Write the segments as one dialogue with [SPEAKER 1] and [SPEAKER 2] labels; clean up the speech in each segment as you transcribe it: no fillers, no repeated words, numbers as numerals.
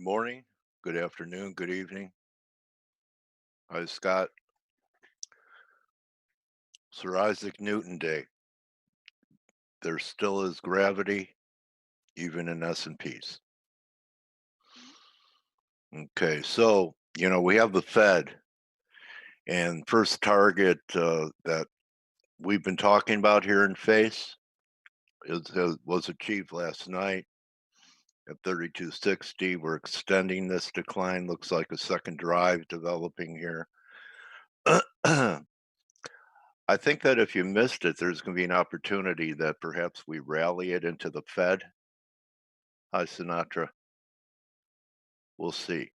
[SPEAKER 1] morning, good afternoon, good evening. Hi, Scott. Sir Isaac Newton Day. There still is gravity, even in S&Ps. Okay, so, we have the Fed, and first target that we've been talking about here in FACE was achieved last night at 3260. We're extending this decline. Looks like a second drive developing here. I think that if you missed it, there's going to be an opportunity that perhaps we rally it into the Fed. Hi, Sinatra. We'll see.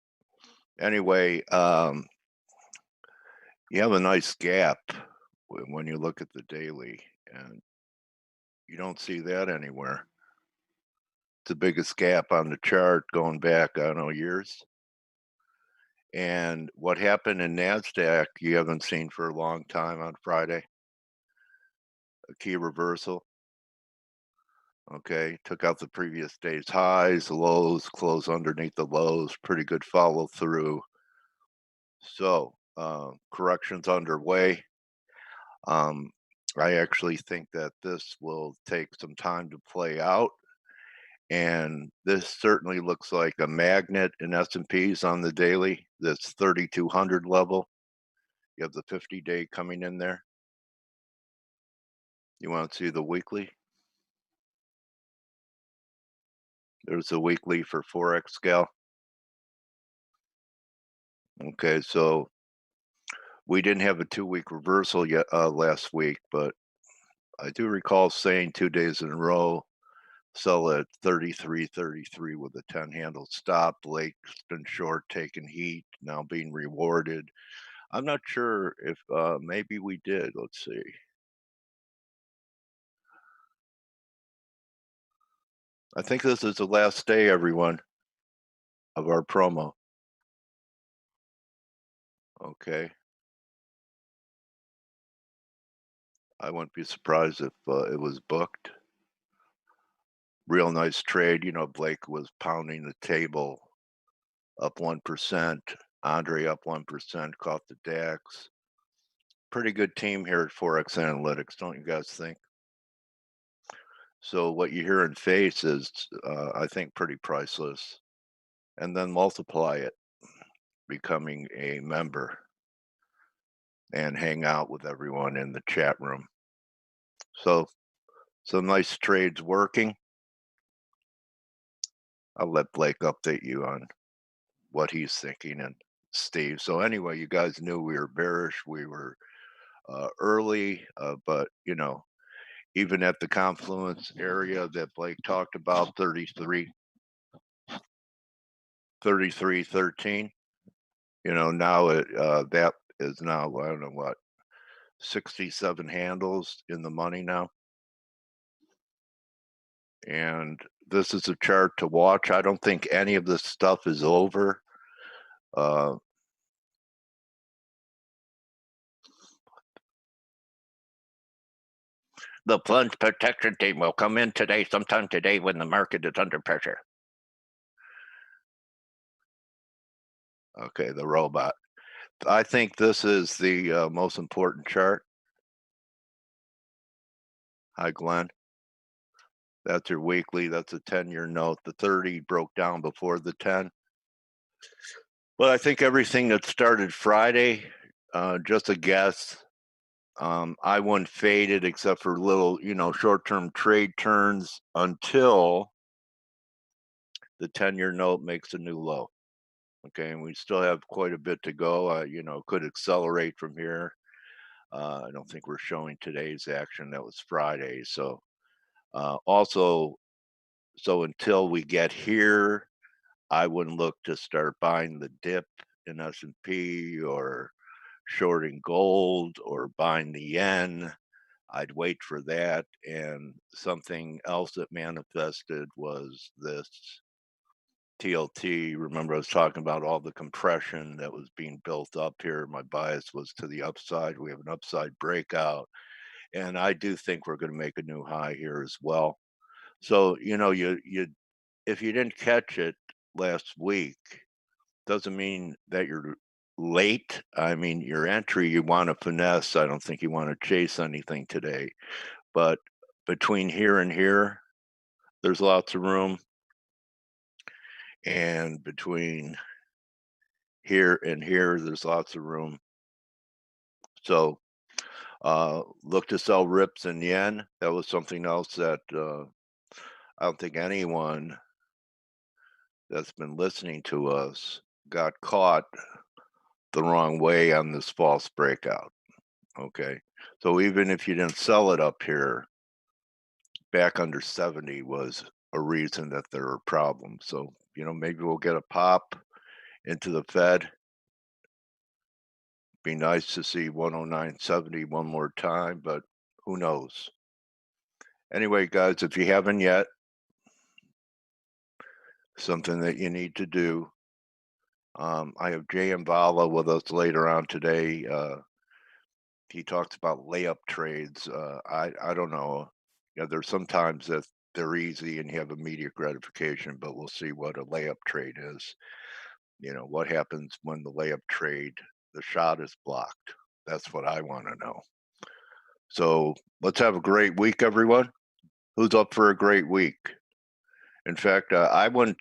[SPEAKER 1] Anyway, you have a nice gap when you look at the daily, and you don't see that anywhere. It's the biggest gap on the chart going back, I don't know, years. And what happened in NASDAQ, you haven't seen for a long time on Friday. A key reversal. Okay, took out the previous day's highs, lows, closed underneath the lows, pretty good follow through. So, corrections underway. Um, I actually think that this will take some time to play out, and this certainly looks like a magnet in S&Ps on the daily. This 3,200 level. You have the 50-day coming in there. You want to see the weekly? There's a weekly for Forex Gal. Okay, so we didn't have a 2-week reversal yet last week, but I do recall saying 2 days in a row, sell at 33.33 with a 10 handle stop. Blake's been short, taking heat, now being rewarded. I'm not sure if maybe we did. Let's see. I think this is the last day, everyone, of our promo. Okay. I wouldn't be surprised if it was booked. Real nice trade. Blake was pounding the table up 1%. Andre up 1%, caught the DAX. Pretty good team here at Forex Analytics, don't you guys think? So what you hear in face is, I think, pretty priceless. And then multiply it, becoming a member and hang out with everyone in the chat room. So some nice trades working. I'll let Blake update you on what he's thinking and Steve. So anyway, you guys knew we were bearish. We were early, but even at the confluence area that Blake talked about, 33.13. Now that is now, I don't know what, 67 handles in the money now. And this is a chart to watch. I don't think any of this stuff is over. The plunge protection team will come in today, sometime today, when the market is under pressure. Okay, the robot. I think this is the most important chart. Hi, Glenn. That's your weekly. That's a 10-year note. The 30 broke down before the 10. Well, I think everything that started Friday, just a guess. I wouldn't fade it except for little, short-term trade turns until the 10-year note makes a new low. Okay, and we still have quite a bit to go. Could accelerate from here. I don't think we're showing today's action. That was Friday. So also, so until we get here, I wouldn't look to start buying the dip in S&P or shorting gold or buying the yen. I'd wait for that. And something else that manifested was this TLT. Remember, I was talking about all the compression that was being built up here. My bias was to the upside. We have an upside breakout. And I do think we're going to make a new high here as well. So, you if you didn't catch it, last week doesn't mean that you're late. I mean, your entry, you want to finesse. I don't think you want to chase anything today. But between here and here, there's lots of room. And between here and here, there's lots of room. So look to sell rips in yen. That was something else that I don't think anyone that's been listening to us got caught the wrong way on this false breakout. Okay. So even if you didn't sell it up here, back under 70 was a reason that there are problems. So, maybe we'll get a pop into the Fed. Be nice to see 109.70 one more time, but who knows? Anyway, guys, if you haven't yet, something that you need to do. I have Jay Vala with us later on today. He talks about layup trades. I don't know. Yeah, there's sometimes that they're easy and you have immediate gratification, but we'll see what a layup trade is. What happens when the layup trade, the shot is blocked. That's what I want to know. So let's have a great week, everyone. Who's up for a great week? In fact, I wouldn't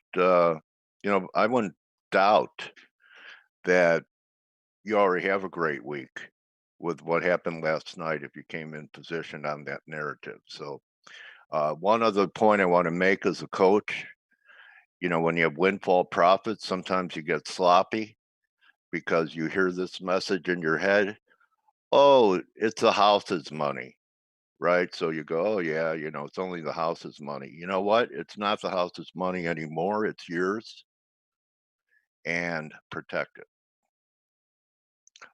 [SPEAKER 1] doubt that you already have a great week with what happened last night if you came in position on that narrative. So one other point I want to make as a coach, when you have windfall profits, sometimes you get sloppy because you hear this message in your head, oh, it's the house's money, right? So you go, oh yeah, it's only the house's money. You know what? It's not the house's money anymore. It's yours, and protect it.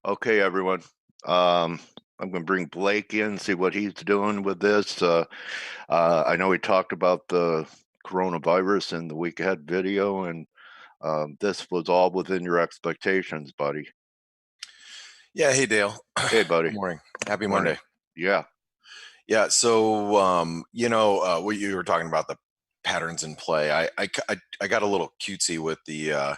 [SPEAKER 1] Okay, everyone. I'm going to bring Blake in, see what he's doing with this. I know we talked about the coronavirus in the week ahead video, and this was all within your expectations, buddy.
[SPEAKER 2] Yeah. Hey, Dale.
[SPEAKER 1] Hey, buddy.
[SPEAKER 2] Good morning. Happy
[SPEAKER 1] Morning.
[SPEAKER 2] Monday.
[SPEAKER 1] Yeah.
[SPEAKER 2] Yeah. So, what you were talking about, the patterns in play. I got a little cutesy with the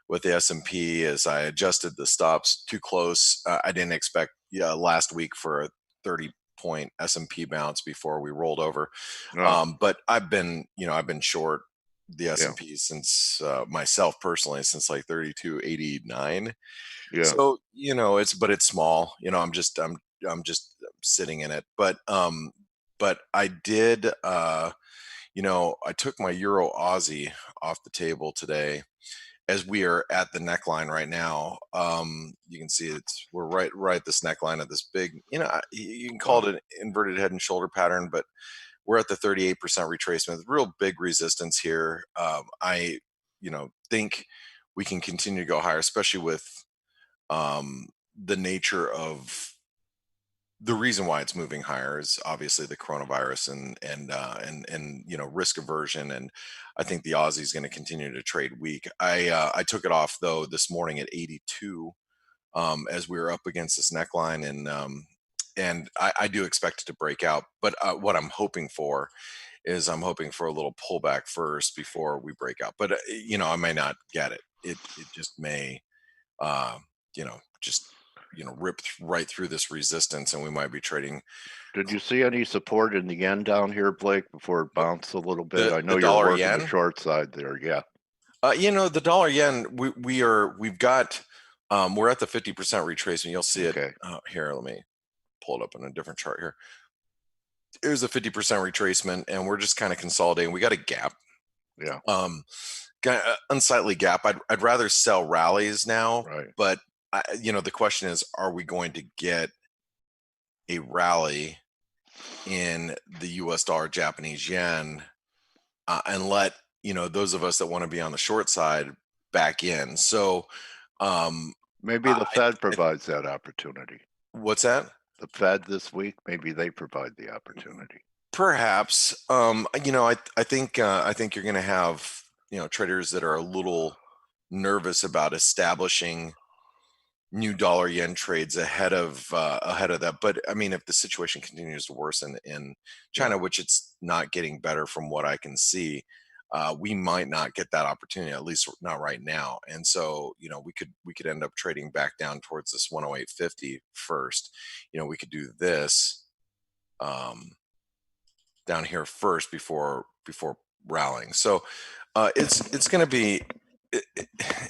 [SPEAKER 2] S&P as I adjusted the stops too close. I didn't expect last week for a 30-point S&P bounce before we rolled over.
[SPEAKER 1] No.
[SPEAKER 2] But I've been short the S&P since myself personally since like 32.89.
[SPEAKER 1] Yeah.
[SPEAKER 2] So it's small. I'm just sitting in it. But I did. I took my Euro Aussie off the table today, as we are at the neckline right now. You can see we're right at this neckline of this big. You can call it an inverted head and shoulder pattern, but we're at the 38% retracement. Real big resistance here. I think we can continue to go higher, especially with the nature of the reason why it's moving higher is obviously the coronavirus and risk aversion, and I think the Aussie is going to continue to trade weak. I took it off though this morning at 82 as we were up against this neckline, and I do expect it to break out. But what I'm hoping for is I'm hoping for a little pullback first before we break out. But I may not get it. It just may just rip right through this resistance, and we might be trading.
[SPEAKER 1] Did you see any support in the yen down here, Blake, before it bounced a little bit? I know you're working the short side there. Yeah.
[SPEAKER 2] The dollar yen, we've got we're at the 50% retracement. You'll see it here. Let me pull it up on a different chart here. Here's a 50% retracement, and we're just kind of consolidating. We got a gap.
[SPEAKER 1] Yeah.
[SPEAKER 2] Got an unsightly gap. I'd rather sell rallies now,
[SPEAKER 1] right.
[SPEAKER 2] But the question is, are we going to get a rally in the U.S. dollar, Japanese yen, and let those of us that want to be on the short side back in? So
[SPEAKER 1] maybe the Fed provides that opportunity.
[SPEAKER 2] What's that?
[SPEAKER 1] The Fed this week, maybe they provide the opportunity.
[SPEAKER 2] Perhaps. I think you're going to have traders that are a little nervous about establishing new dollar yen trades ahead of that. But I mean, if the situation continues to worsen in China, which it's not getting better from what I can see, we might not get that opportunity, at least not right now. And so, we could end up trading back down towards this 108.50 first. We could do this um, down here first before rallying. So it's going to be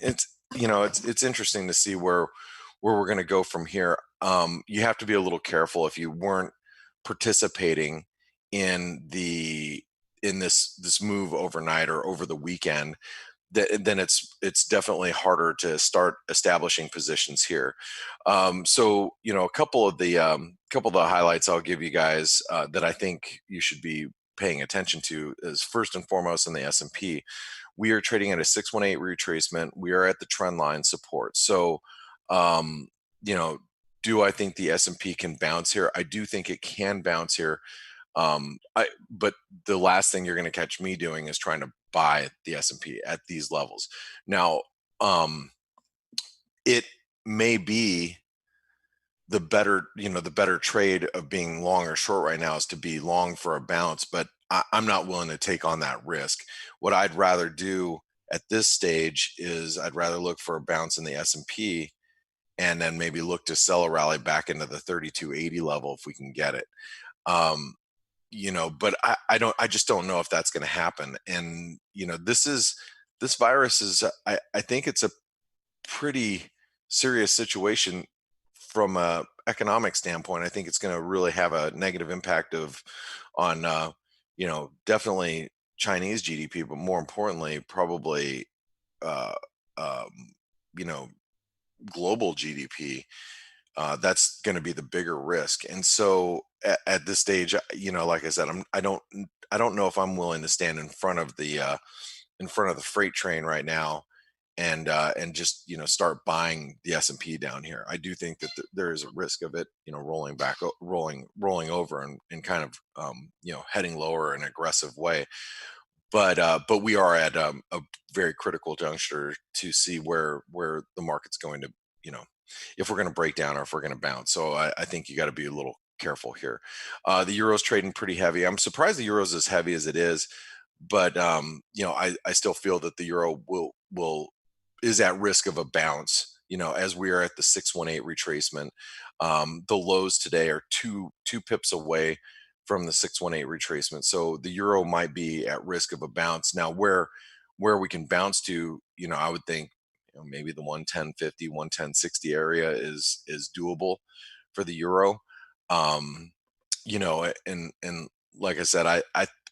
[SPEAKER 2] it's it's interesting to see where we're going to go from here. You have to be a little careful if you weren't participating in this move overnight or over the weekend. Then it's definitely harder to start establishing positions here. So a couple of the highlights I'll give you guys that I think you should be paying attention to is first and foremost in the S&P. We are trading at a 618 retracement. We are at the trend line support. So, um, you know, do I think the S&P can bounce here? I do think it can bounce here. But the last thing you're going to catch me doing is trying to buy the S&P at these levels. Now, it may be the better trade of being long or short right now is to be long for a bounce, but I'm not willing to take on that risk. What I'd rather do at this stage is I'd rather look for a bounce in the S&P and then maybe look to sell a rally back into the 3280 level if we can get it. Um, but I just don't know if that's going to happen. And this virus is, I think it's a pretty serious situation from a economic standpoint. I think it's going to really have a negative impact on definitely Chinese GDP, but more importantly, probably uh, um, you know global GDP. That's going to be the bigger risk. And so at this stage, like I said, I don't know if I'm willing to stand in front of the freight train right now and just start buying the S&P down here. I do think that there is a risk of it rolling back rolling over and kind of heading lower in an aggressive way. But we are at a very critical juncture to see where the market's going to, if we're going to break down or if we're going to bounce. So I think you got to be a little careful here. The euro's trading pretty heavy. I'm surprised the euro's as heavy as it is, but I still feel that the euro will is at risk of a bounce. As we are at the 618 retracement. The lows today are two pips away from the 618 retracement. So the euro might be at risk of a bounce. Now where we can bounce to, I would think maybe the 110.50, 110.60 area is doable for the euro. Um, and like I said,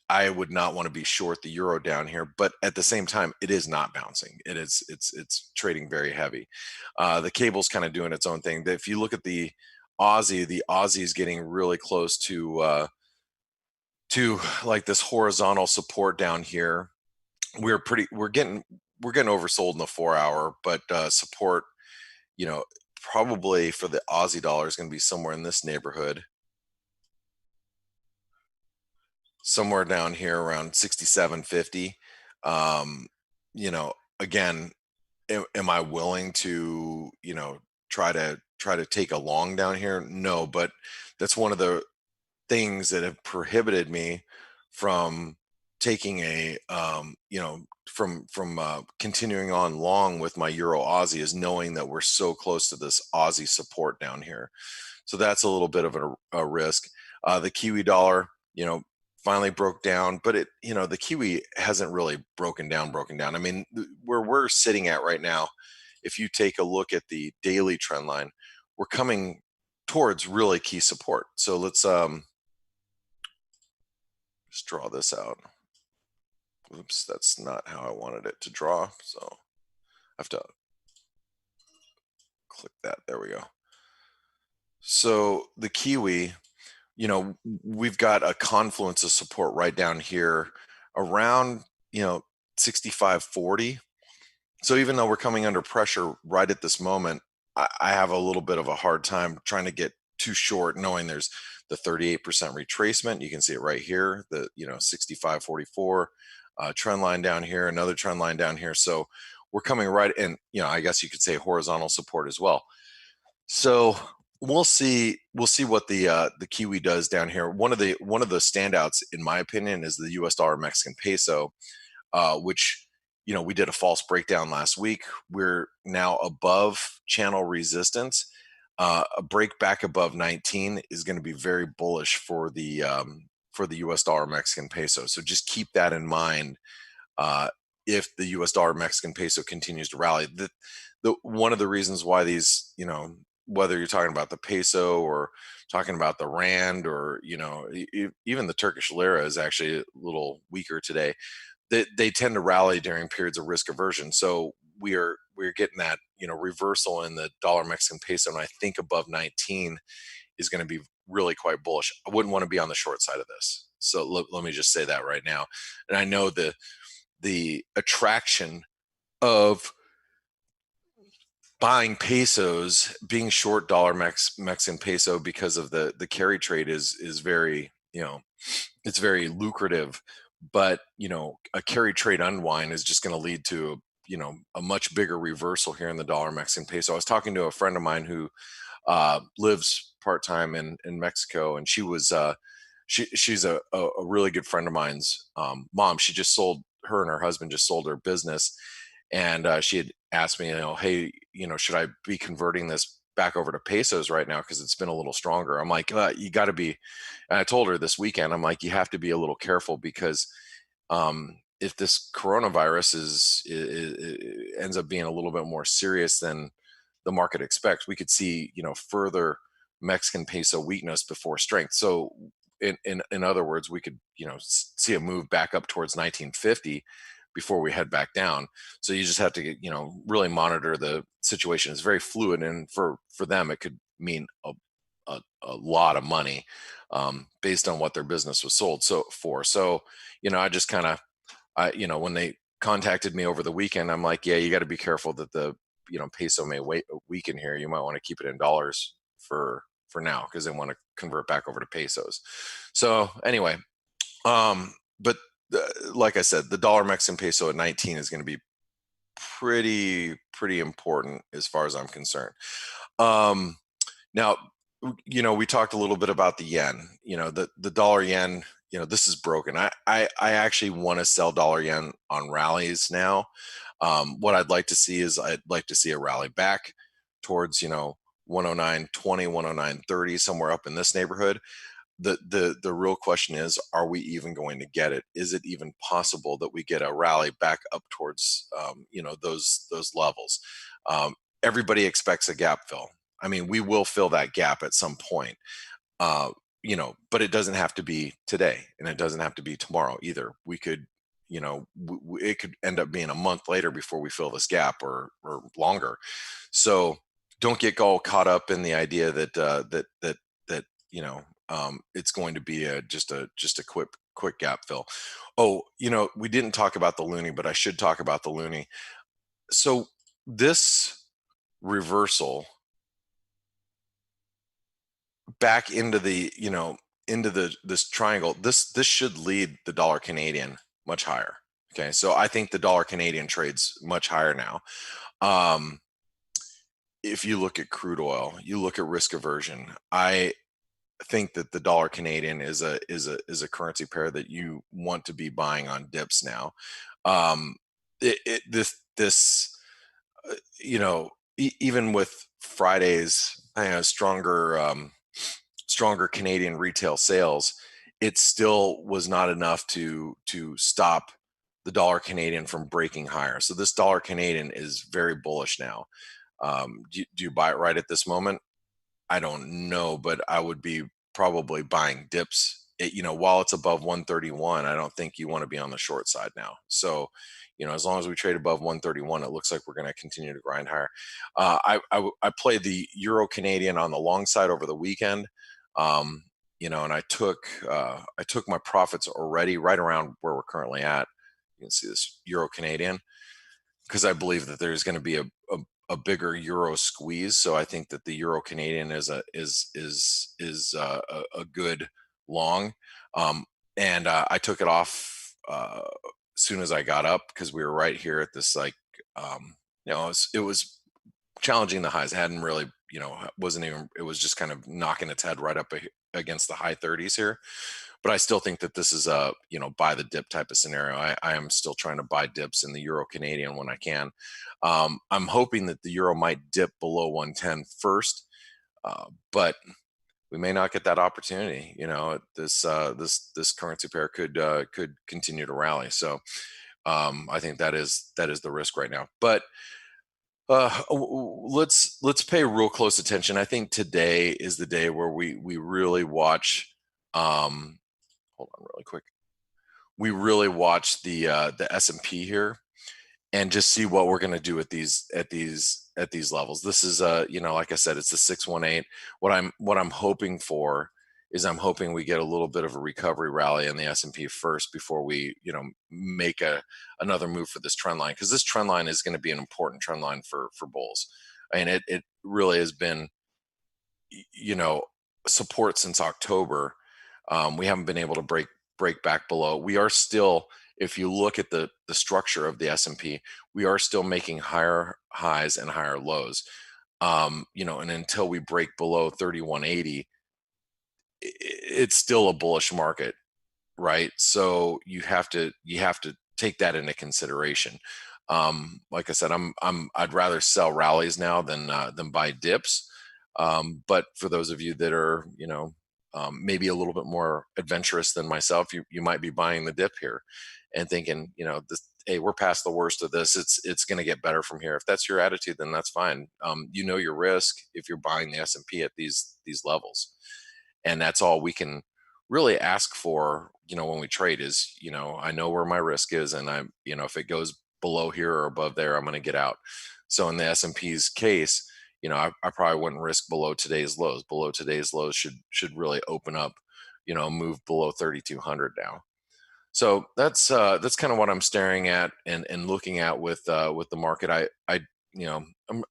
[SPEAKER 2] I would not want to be short the euro down here, but at the same time, it is not bouncing. It's trading very heavy. The cable's kind of doing its own thing. If you look at the Aussie is getting really close to like this horizontal support down here. We're getting oversold in the 4 hour, but support, you know, probably for the Aussie dollar is going to be somewhere in this neighborhood, somewhere down here around 67.50. Um, Again, am I willing to, try to take a long down here? No, but that's one of the things that have prohibited me from taking from continuing on long with my euro Aussie is knowing that we're so close to this Aussie support down here. So that's a little bit of a risk. The Kiwi dollar, finally broke down, but the Kiwi hasn't really broken down. I mean, where we're sitting at right now, if you take a look at the daily trend line, we're coming towards really key support. So let's just draw this out. Oops, that's not how I wanted it to draw. So I have to click that. There we go. So the Kiwi, we've got a confluence of support right down here around, 65.40. So even though we're coming under pressure right at this moment, I have a little bit of a hard time trying to get too short, knowing there's the 38% retracement. You can see it right here, the 65.44 trend line down here, another trend line down here. So we're coming right in, I guess you could say horizontal support as well. So we'll see what the Kiwi does down here. One of the standouts, in my opinion, is the U.S. dollar Mexican peso. which, we did a false breakdown last week. We're now above channel resistance. A break back above 19 is going to be very bullish for the US dollar Mexican peso. So just keep that in mind. If the US dollar Mexican peso continues to rally, the one of the reasons why these, whether you're talking about the peso or talking about the rand, or even the Turkish lira is actually a little weaker today. They tend to rally during periods of risk aversion. So we're getting that, reversal in the dollar Mexican peso, and I think above 19 is going to be really quite bullish. I wouldn't want to be on the short side of this. So let me just say that right now. And I know the attraction of buying pesos, being short dollar Mexican peso because of the carry trade is very, it's very lucrative. But a carry trade unwind is just going to lead to a much bigger reversal here in the dollar Mexican peso. I was talking to a friend of mine who lives part time in Mexico, and she's a really good friend of mine's mom. She just sold her and her husband just sold her business, and she had asked me, hey, should I be converting this back over to pesos right now because it's been a little stronger? I'm like, you got to be. And I told her this weekend, I'm like, you have to be a little careful because if this coronavirus ends up being a little bit more serious than the market expects, we could see further Mexican peso weakness before strength. So in other words, we could see a move back up towards 1950 before we head back down. So you just have to really monitor the situation. It's very fluid, and for them it could mean a lot of money based on what their business was sold for. So I just kind of when they contacted me over the weekend, I'm like, yeah, you got to be careful that the peso may weaken here. You might want to keep it in dollars for now because they want to convert back over to pesos. So anyway, but like I said, the dollar Mexican peso at 19 is going to be pretty important as far as I'm concerned. Now, we talked a little bit about the yen. The dollar yen. This is broken. I actually want to sell dollar yen on rallies now. What I'd like to see is I'd like to see a rally back towards 109.20, 109.30, somewhere up in this neighborhood. The real question is, are we even going to get it? Is it even possible that we get a rally back up towards those levels? Everybody expects a gap fill. I mean, we will fill that gap at some point. But it doesn't have to be today, and it doesn't have to be tomorrow either. We could, it could end up being a month later before we fill this gap, or longer. So don't get all caught up in the idea that it's going to be just a quick gap fill. Oh, we didn't talk about the loonie, but I should talk about the loonie. So this reversal back into the this triangle, this should lead the dollar Canadian much higher. Okay, so I think the dollar Canadian trades much higher now. If you look at crude oil, you look at risk aversion, I think that the dollar Canadian is a currency pair that you want to be buying on dips now. This even with Friday's stronger Canadian retail sales, it still was not enough to stop the dollar Canadian from breaking higher. So this dollar Canadian is very bullish now. Do you buy it right at this moment? I don't know, but I would be probably buying dips. While it's above 131, I don't think you want to be on the short side now. So, as long as we trade above 131, it looks like we're going to continue to grind higher. I played the Euro Canadian on the long side over the weekend, and I took my profits already right around where we're currently at. You can see this Euro Canadian because I believe that there's going to be a bigger euro squeeze. So I think that the Euro Canadian is a good long, and I took it off as soon as I got up because we were right here at this it was challenging the highs. It hadn't really wasn't even, it was just kind of knocking its head right up against the high 30s here. but I still think that this is a, buy the dip type of scenario. I am still trying to buy dips in the Euro Canadian when I can. I'm hoping that the Euro might dip below 110 first, but we may not get that opportunity. This currency pair could continue to rally. So I think that is the risk right now. But let's pay real close attention. I think today is the day where we really watch. Hold on, really quick. We really watch the S&P here and just see what we're going to do at these levels. This is like I said, it's the 618. What I'm hoping for is I'm hoping we get a little bit of a recovery rally in the S&P first before we make another move for this trend line, because this trend line is going to be an important trend line for bulls. I mean, it really has been support since October. We haven't been able to break back below. We are still, if you look at the structure of the S&P, we are still making higher highs and higher lows. And until we break below 3180, it's still a bullish market, right? So you have to take that into consideration. Like I said, I'd rather sell rallies now than buy dips. But for those of you that are maybe a little bit more adventurous than myself, you might be buying the dip here and thinking, hey, we're past the worst of this. It's going to get better from here. If that's your attitude, then that's fine. Your risk if you're buying the S&P at these levels, and that's all we can really ask for. When we trade is, I know where my risk is, and if it goes below here or above there, I'm going to get out. So in the S&P's case, I probably wouldn't risk below today's lows. Below today's lows should really open up, move below 3,200 now. So that's kind of what I'm staring at and looking at with the market. I'm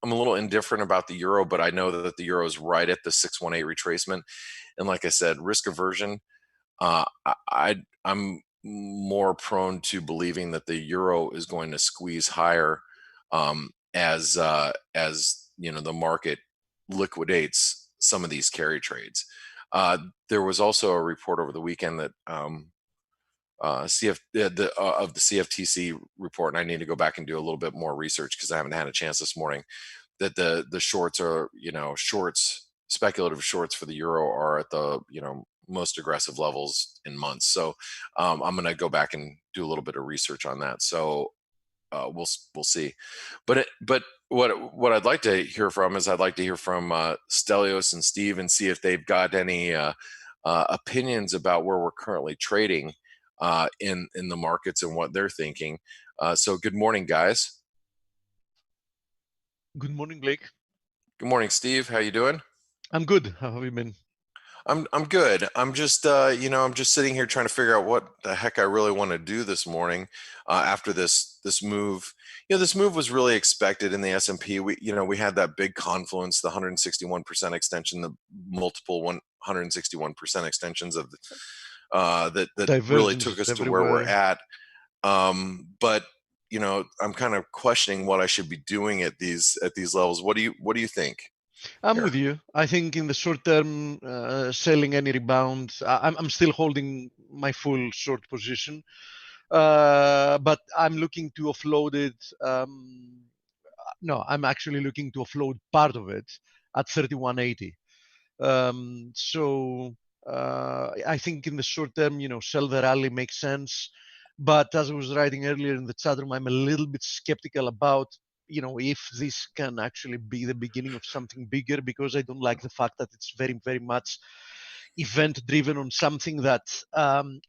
[SPEAKER 2] a little indifferent about the euro, but I know that the euro is right at the 618 retracement, and like I said, risk aversion. I'm more prone to believing that the euro is going to squeeze higher as the market liquidates some of these carry trades. There was also a report over the weekend that of the CFTC report, and I need to go back and do a little bit more research because I haven't had a chance this morning. That the shorts are speculative shorts for the euro are at the most aggressive levels in months. So I'm going to go back and do a little bit of research on that. So we'll see. But what I'd like to hear from is I'd like to hear from Stelios and Steve and see if they've got any opinions about where we're currently trading in the markets and what they're thinking. So good morning, guys.
[SPEAKER 3] Good morning, Blake.
[SPEAKER 2] Good morning, Steve. How you doing?
[SPEAKER 3] I'm good. How have you been?
[SPEAKER 2] I'm good. I'm just I'm just sitting here trying to figure out what the heck I really want to do this morning after this move. This move was really expected in the S&P. We had that big confluence, the 161% extension, the multiple 161% extensions of that really took us to where we're at. But I'm kind of questioning what I should be doing at these levels. What do you think?
[SPEAKER 3] I'm with you. I think in the short term, selling any rebound, I'm still holding my full short position, but I'm looking to offload it. No, I'm actually looking to offload part of it at 3180. So I think in the short term, sell the rally makes sense. But as I was writing earlier in the chat room, I'm a little bit skeptical about if this can actually be the beginning of something bigger, because I don't like the fact that it's very, very much event driven on something that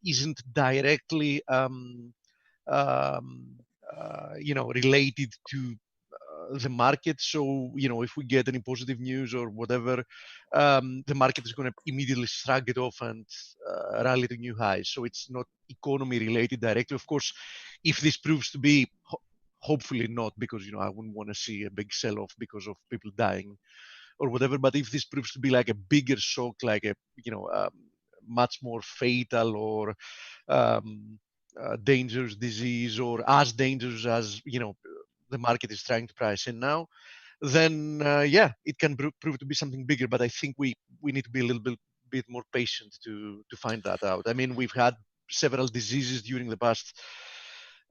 [SPEAKER 3] isn't directly related to the market. So if we get any positive news or whatever, the market is going to immediately shrug it off and rally to new highs. So it's not economy related directly. Of course, if this proves to be, hopefully not, because I wouldn't want to see a big sell-off because of people dying or whatever. But if this proves to be like a bigger shock, like a much more fatal or dangerous disease, or as dangerous as the market is trying to price in now, then it can prove to be something bigger. But I think we need to be a little bit bit more patient to find that out. I mean, we've had several diseases during the past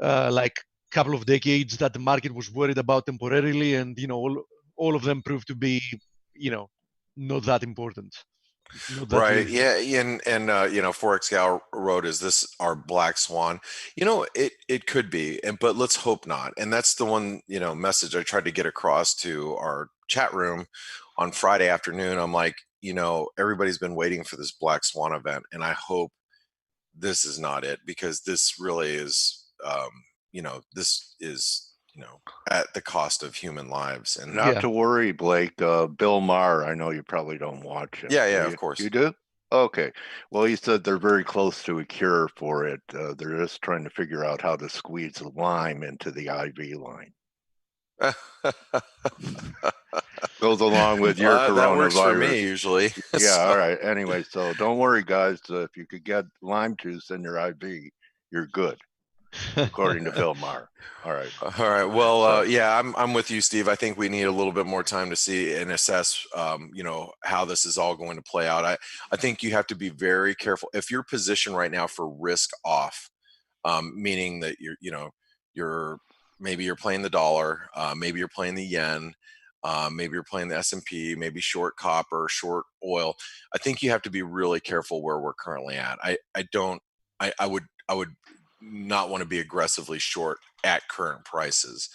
[SPEAKER 3] like couple of decades that the market was worried about temporarily, and all of them proved to be not that important, not that
[SPEAKER 2] Right.
[SPEAKER 3] lethal.
[SPEAKER 2] Yeah. And Forex Gal wrote, "Is this our black swan?" It could be, but let's hope not. And that's the one message I tried to get across to our chat room on Friday afternoon. I'm like, everybody's been waiting for this black swan event, and I hope this is not it, because this really is, this is, at the cost of human lives. And
[SPEAKER 1] Not
[SPEAKER 3] Yeah.
[SPEAKER 1] to worry, Blake. Bill Maher, I know you probably don't watch him.
[SPEAKER 2] yeah,
[SPEAKER 1] do
[SPEAKER 2] of
[SPEAKER 1] you?
[SPEAKER 2] course.
[SPEAKER 1] You do? Okay. Well, he said they're very close to a cure for it. They're just trying to figure out how to squeeze the lime into the IV line. Goes along with your coronavirus.
[SPEAKER 2] That works for me usually.
[SPEAKER 1] Yeah, all right. Anyway, so don't worry, guys. If you could get lime juice in your IV, you're good, according to Bill Maher. All right.
[SPEAKER 2] All right. Well,
[SPEAKER 1] So-
[SPEAKER 2] yeah, I'm with you, Steve. I think we need a little bit more time to see and assess, how this is all going to play out. I think you have to be very careful if you're positioned right now for risk off, meaning that maybe you're playing the dollar, maybe you're playing the yen, maybe you're playing the S&P, maybe short copper, short oil. I think you have to be really careful where we're currently at. I would not want to be aggressively short at current prices,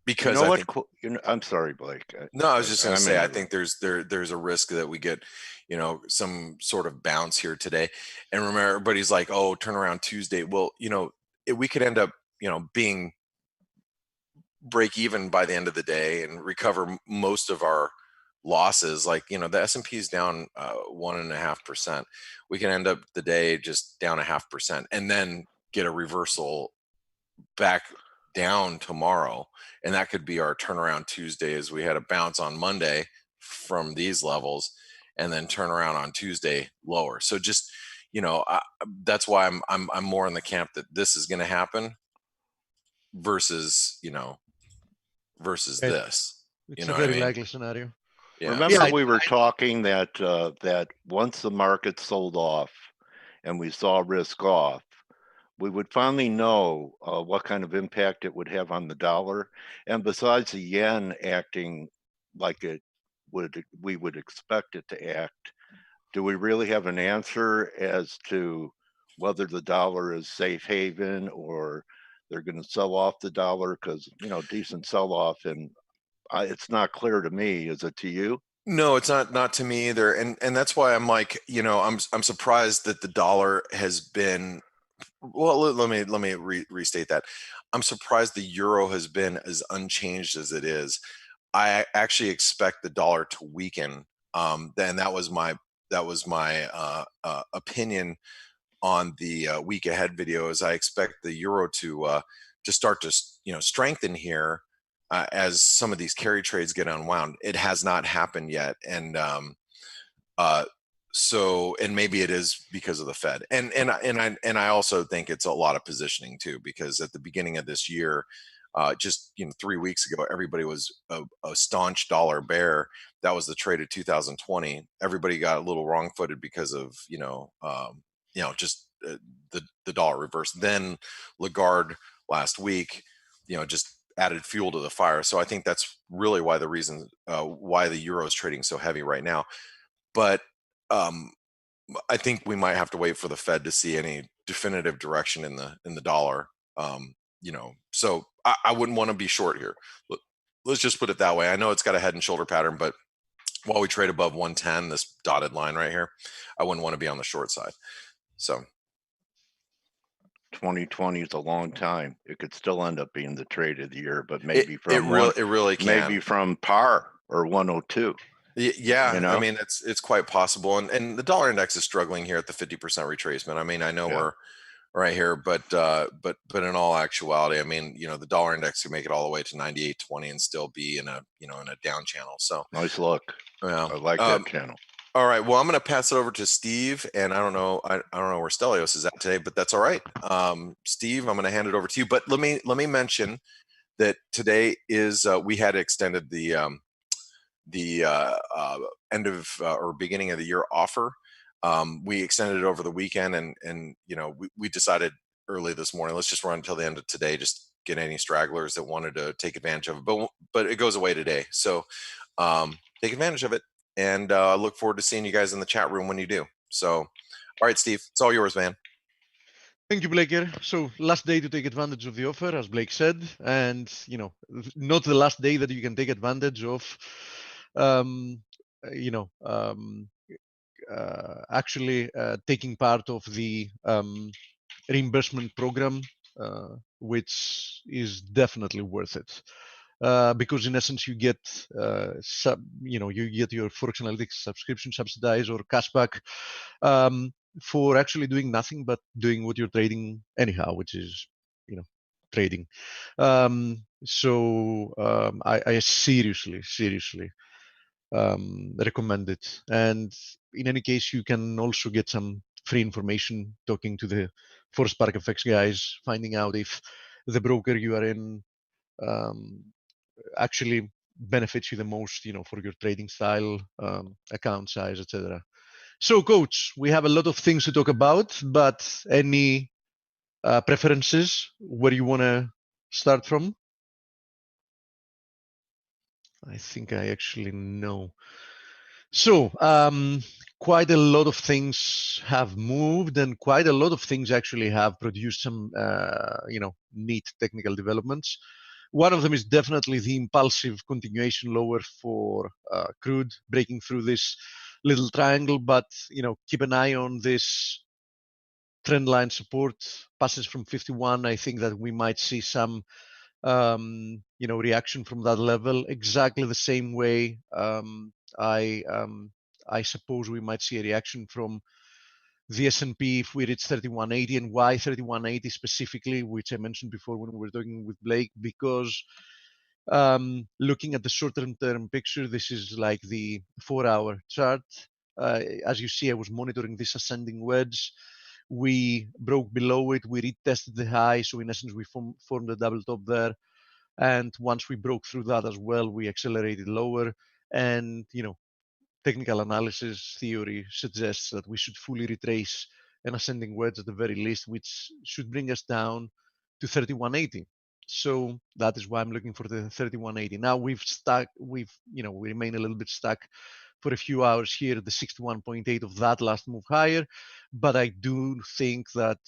[SPEAKER 2] because I think.
[SPEAKER 1] I'm sorry, Blake.
[SPEAKER 2] No, I was just going to say, I
[SPEAKER 1] interrupting.
[SPEAKER 2] think there's a risk that we get, some sort of bounce here today. And remember, everybody's like, "Oh, turn around Tuesday." Well, we could end up, being break even by the end of the day and recover most of our losses. Like, the S&P is down 1.5%. We can end up the day just down 0.5% and then get a reversal back down tomorrow, and that could be our turnaround Tuesday, as we had a bounce on Monday from these levels and then turn around on Tuesday lower. So just that's why I'm more in the camp that this is going to happen versus
[SPEAKER 3] Right.
[SPEAKER 2] this.
[SPEAKER 3] It's
[SPEAKER 2] know
[SPEAKER 3] a
[SPEAKER 2] what I
[SPEAKER 3] very
[SPEAKER 2] mean?
[SPEAKER 3] likely scenario.
[SPEAKER 2] Yeah.
[SPEAKER 1] Remember,
[SPEAKER 3] Yeah,
[SPEAKER 1] we were talking that once the market sold off and we saw risk off, we would finally know what kind of impact it would have on the dollar. And besides the yen acting like we would expect it to act, do we really have an answer as to whether the dollar is safe haven or they're going to sell off the dollar? Because decent sell off, and it's not clear to me. Is it to you?
[SPEAKER 2] No, it's not to me either, and that's why I'm like, I'm surprised that the dollar has been. Well, let me restate that. I'm surprised the euro has been as unchanged as it is. I actually expect the dollar to weaken. Then that was my opinion on the week ahead video. Is I expect the euro to start to strengthen here as some of these carry trades get unwound. It has not happened yet, and so, and maybe it is because of the Fed, and I also think it's a lot of positioning too, because at the beginning of this year, just 3 weeks ago, everybody was a staunch dollar bear. That was the trade of 2020. Everybody got a little wrong-footed because of just the dollar reverse. Then Lagarde last week, just added fuel to the fire. So I think that's really why the reason why the euro is trading so heavy right now. But I think we might have to wait for the Fed to see any definitive direction in the dollar. So I wouldn't want to be short here. Let's just put it that way. I know it's got a head and shoulder pattern, but while we trade above 110, this dotted line right here, I wouldn't want to be on the short side. So
[SPEAKER 1] 2020 is a long time. It could still end up being the trade of the year, but maybe
[SPEAKER 2] it really can.
[SPEAKER 1] Maybe from par or 102.
[SPEAKER 2] Yeah, I mean it's quite possible, and the dollar index is struggling here at the 50% retracement. I mean, I know we're right here, but in all actuality, I mean, the dollar index can make it all the way to 98.20 and still be in a in a down channel. So
[SPEAKER 1] nice look.
[SPEAKER 2] Yeah,
[SPEAKER 1] I like that channel.
[SPEAKER 2] All right, well, I'm going to pass it over to Steve, and I don't know where Stelios is at today, but that's all right. Steve, I'm going to hand it over to you. But let me mention that today is we had extended the end of or beginning of the year offer. We extended it over the weekend, and we decided early this morning, let's just run until the end of today, just get any stragglers that wanted to take advantage of it. But it goes away today, so take advantage of it, and I look forward to seeing you guys in the chat room when you do. So, all right, Steve, it's all yours, man.
[SPEAKER 3] Thank you, Blaker. So last day to take advantage of the offer, as Blake said, and not the last day that you can take advantage of, actually taking part of the reimbursement program, which is definitely worth it. Because in essence, you get you get your Forex Analytics subscription subsidized or cashback for actually doing nothing but doing what you're trading anyhow, which is trading. I seriously recommend it. And in any case, you can also get some free information talking to the ForSpark FX guys, finding out if the broker you are in actually benefits you the most, for your trading style, account size, etc. So, Coach, we have a lot of things to talk about, but any preferences where you want to start from? I think I actually know. So, quite a lot of things have moved, and quite a lot of things actually have produced some, neat technical developments. One of them is definitely the impulsive continuation lower for crude, breaking through this little triangle. But keep an eye on this trend line support. Passes from 51. I think that we might see some reaction from that level, exactly the same way I suppose we might see a reaction from the S&P if we reach 3180. And why 3180 specifically, which I mentioned before when we were talking with Blake, because looking at the short-term picture, this is like the 4-hour chart. As you see, I was monitoring this ascending wedge. We broke below it, we retested the high, so in essence we formed a double top there, and once we broke through that as well, we accelerated lower. And technical analysis theory suggests that we should fully retrace an ascending wedge at the very least, which should bring us down to 3180. So that is why I'm looking for the 3180. Now we remain a little bit stuck for a few hours here at the 61.8 of that last move higher, but I do think that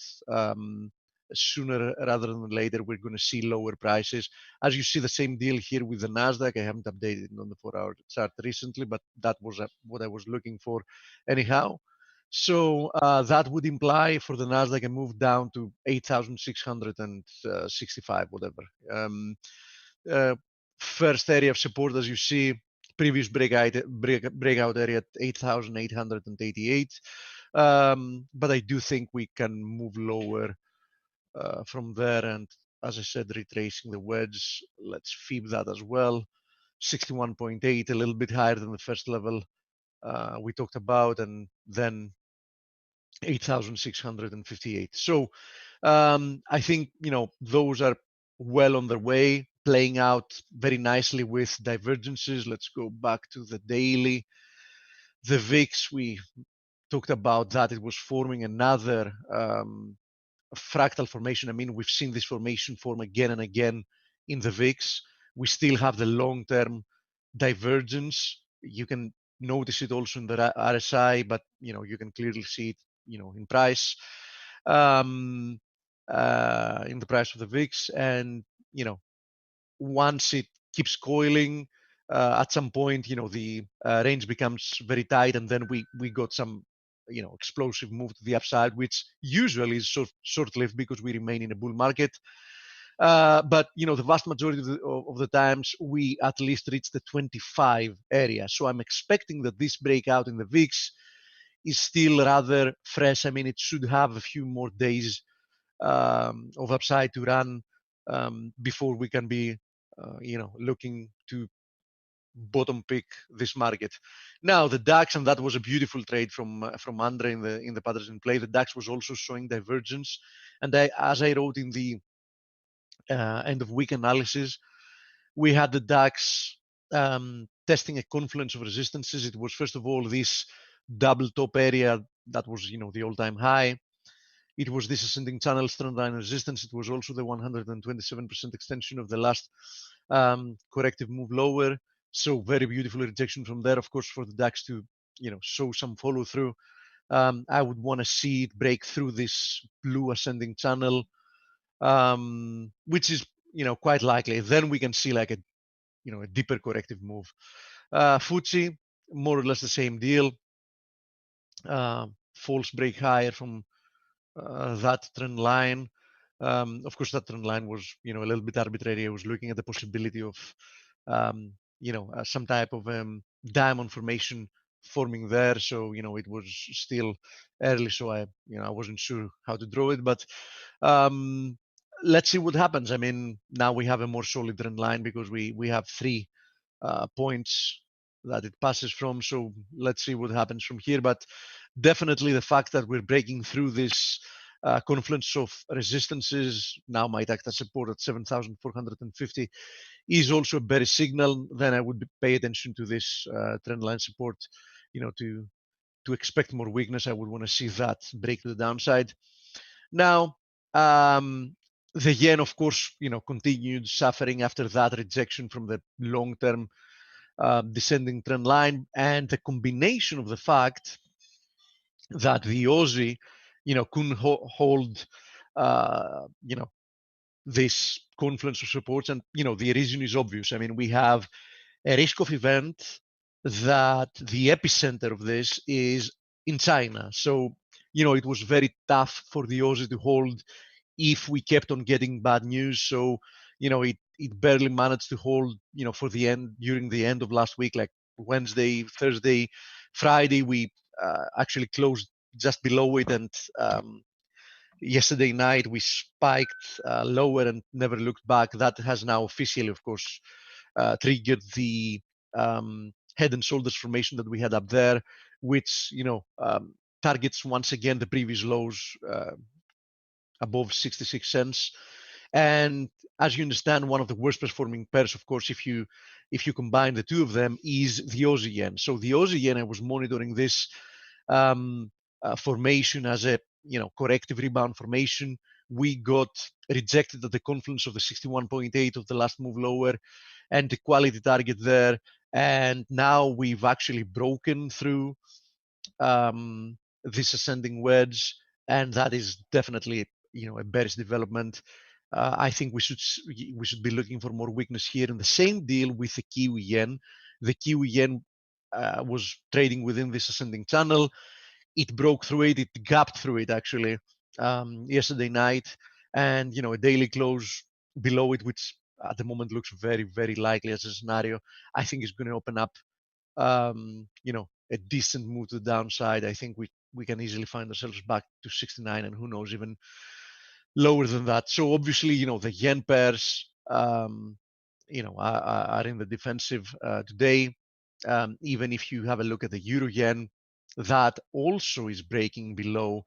[SPEAKER 3] sooner rather than later we're going to see lower prices. As you see, the same deal here with the Nasdaq. I haven't updated on the 4-hour chart recently, but that was what I was looking for anyhow. So that would imply for the Nasdaq a move down to 8,665, whatever. First area of support, as you see, previous breakout area at 8,888. But I do think we can move lower from there. And as I said, retracing the wedge, let's fib that as well. 61.8, a little bit higher than the first level we talked about, and then 8,658. So I think those are well on their way, playing out very nicely with divergences. Let's go back to the daily. The VIX, we talked about that. It was forming another fractal formation. I mean, we've seen this formation form again and again in the VIX. We still have the long-term divergence. You can notice it also in the RSI, but you can clearly see it in price, in the price of the VIX. And once it keeps coiling, at some point the range becomes very tight, and then we got some explosive move to the upside, which usually is short-lived because we remain in a bull market. But the vast majority of the times we at least reach the 25 area. So I'm expecting that this breakout in the VIX is still rather fresh. I mean, it should have a few more days of upside to run before we can be looking to bottom pick this market. Now the DAX, and that was a beautiful trade from Andre in the Patterson play. The DAX was also showing divergence, and as I wrote in the end of week analysis, we had the DAX testing a confluence of resistances. It was first of all this double top area that was, the all-time high. It was this ascending channel trend line resistance. It was also the 127% extension of the last corrective move lower. So very beautiful rejection from there. Of course, for the DAX to, show some follow through, I would want to see it break through this blue ascending channel, which is, quite likely. Then we can see like a deeper corrective move. FTSE, more or less the same deal. False break higher from that trend line. Of course, that trend line was, a little bit arbitrary. I was looking at the possibility of, some type of diamond formation forming there. So, it was still early, so I wasn't sure how to draw it. But let's see what happens. I mean, now we have a more solid trend line because we have 3 points that it passes from. So let's see what happens from here. But definitely the fact that we're breaking through this confluence of resistances now might act as support at 7,450 is also a better signal. Then I would pay attention to this trend line support, to expect more weakness. I would want to see that break to the downside. Now, the yen, of course, continued suffering after that rejection from the long-term descending trend line, and the combination of the fact that the Aussie, couldn't hold, this confluence of supports, and the reason is obvious. I mean, we have a risk-off event that the epicenter of this is in China. So, it was very tough for the Aussie to hold if we kept on getting bad news. So, it barely managed to hold, for the end, during the end of last week, like Wednesday, Thursday, Friday, we actually closed just below it. And yesterday night, we spiked lower and never looked back. That has now officially, of course, triggered the head and shoulders formation that we had up there, which, targets once again the previous lows above 66 cents. And as you understand, one of the worst performing pairs, of course, if you combine the two of them, is the Aussie yen. So the Aussie yen, I was monitoring this formation as a corrective rebound formation. We got rejected at the confluence of the 61.8 of the last move lower and the quality target there. And now we've actually broken through this ascending wedge, and that is definitely a bearish development. I think we should be looking for more weakness here. In the same deal with the Kiwi yen. The Kiwi yen was trading within this ascending channel. It broke through it. It gapped through it actually yesterday night, and a daily close below it, which at the moment looks very, very likely as a scenario. I think it's going to open up a decent move to the downside. I think we can easily find ourselves back to 69, and who knows, even lower than that. So obviously, the yen pairs, are in the defensive today. Even if you have a look at the euro yen, that also is breaking below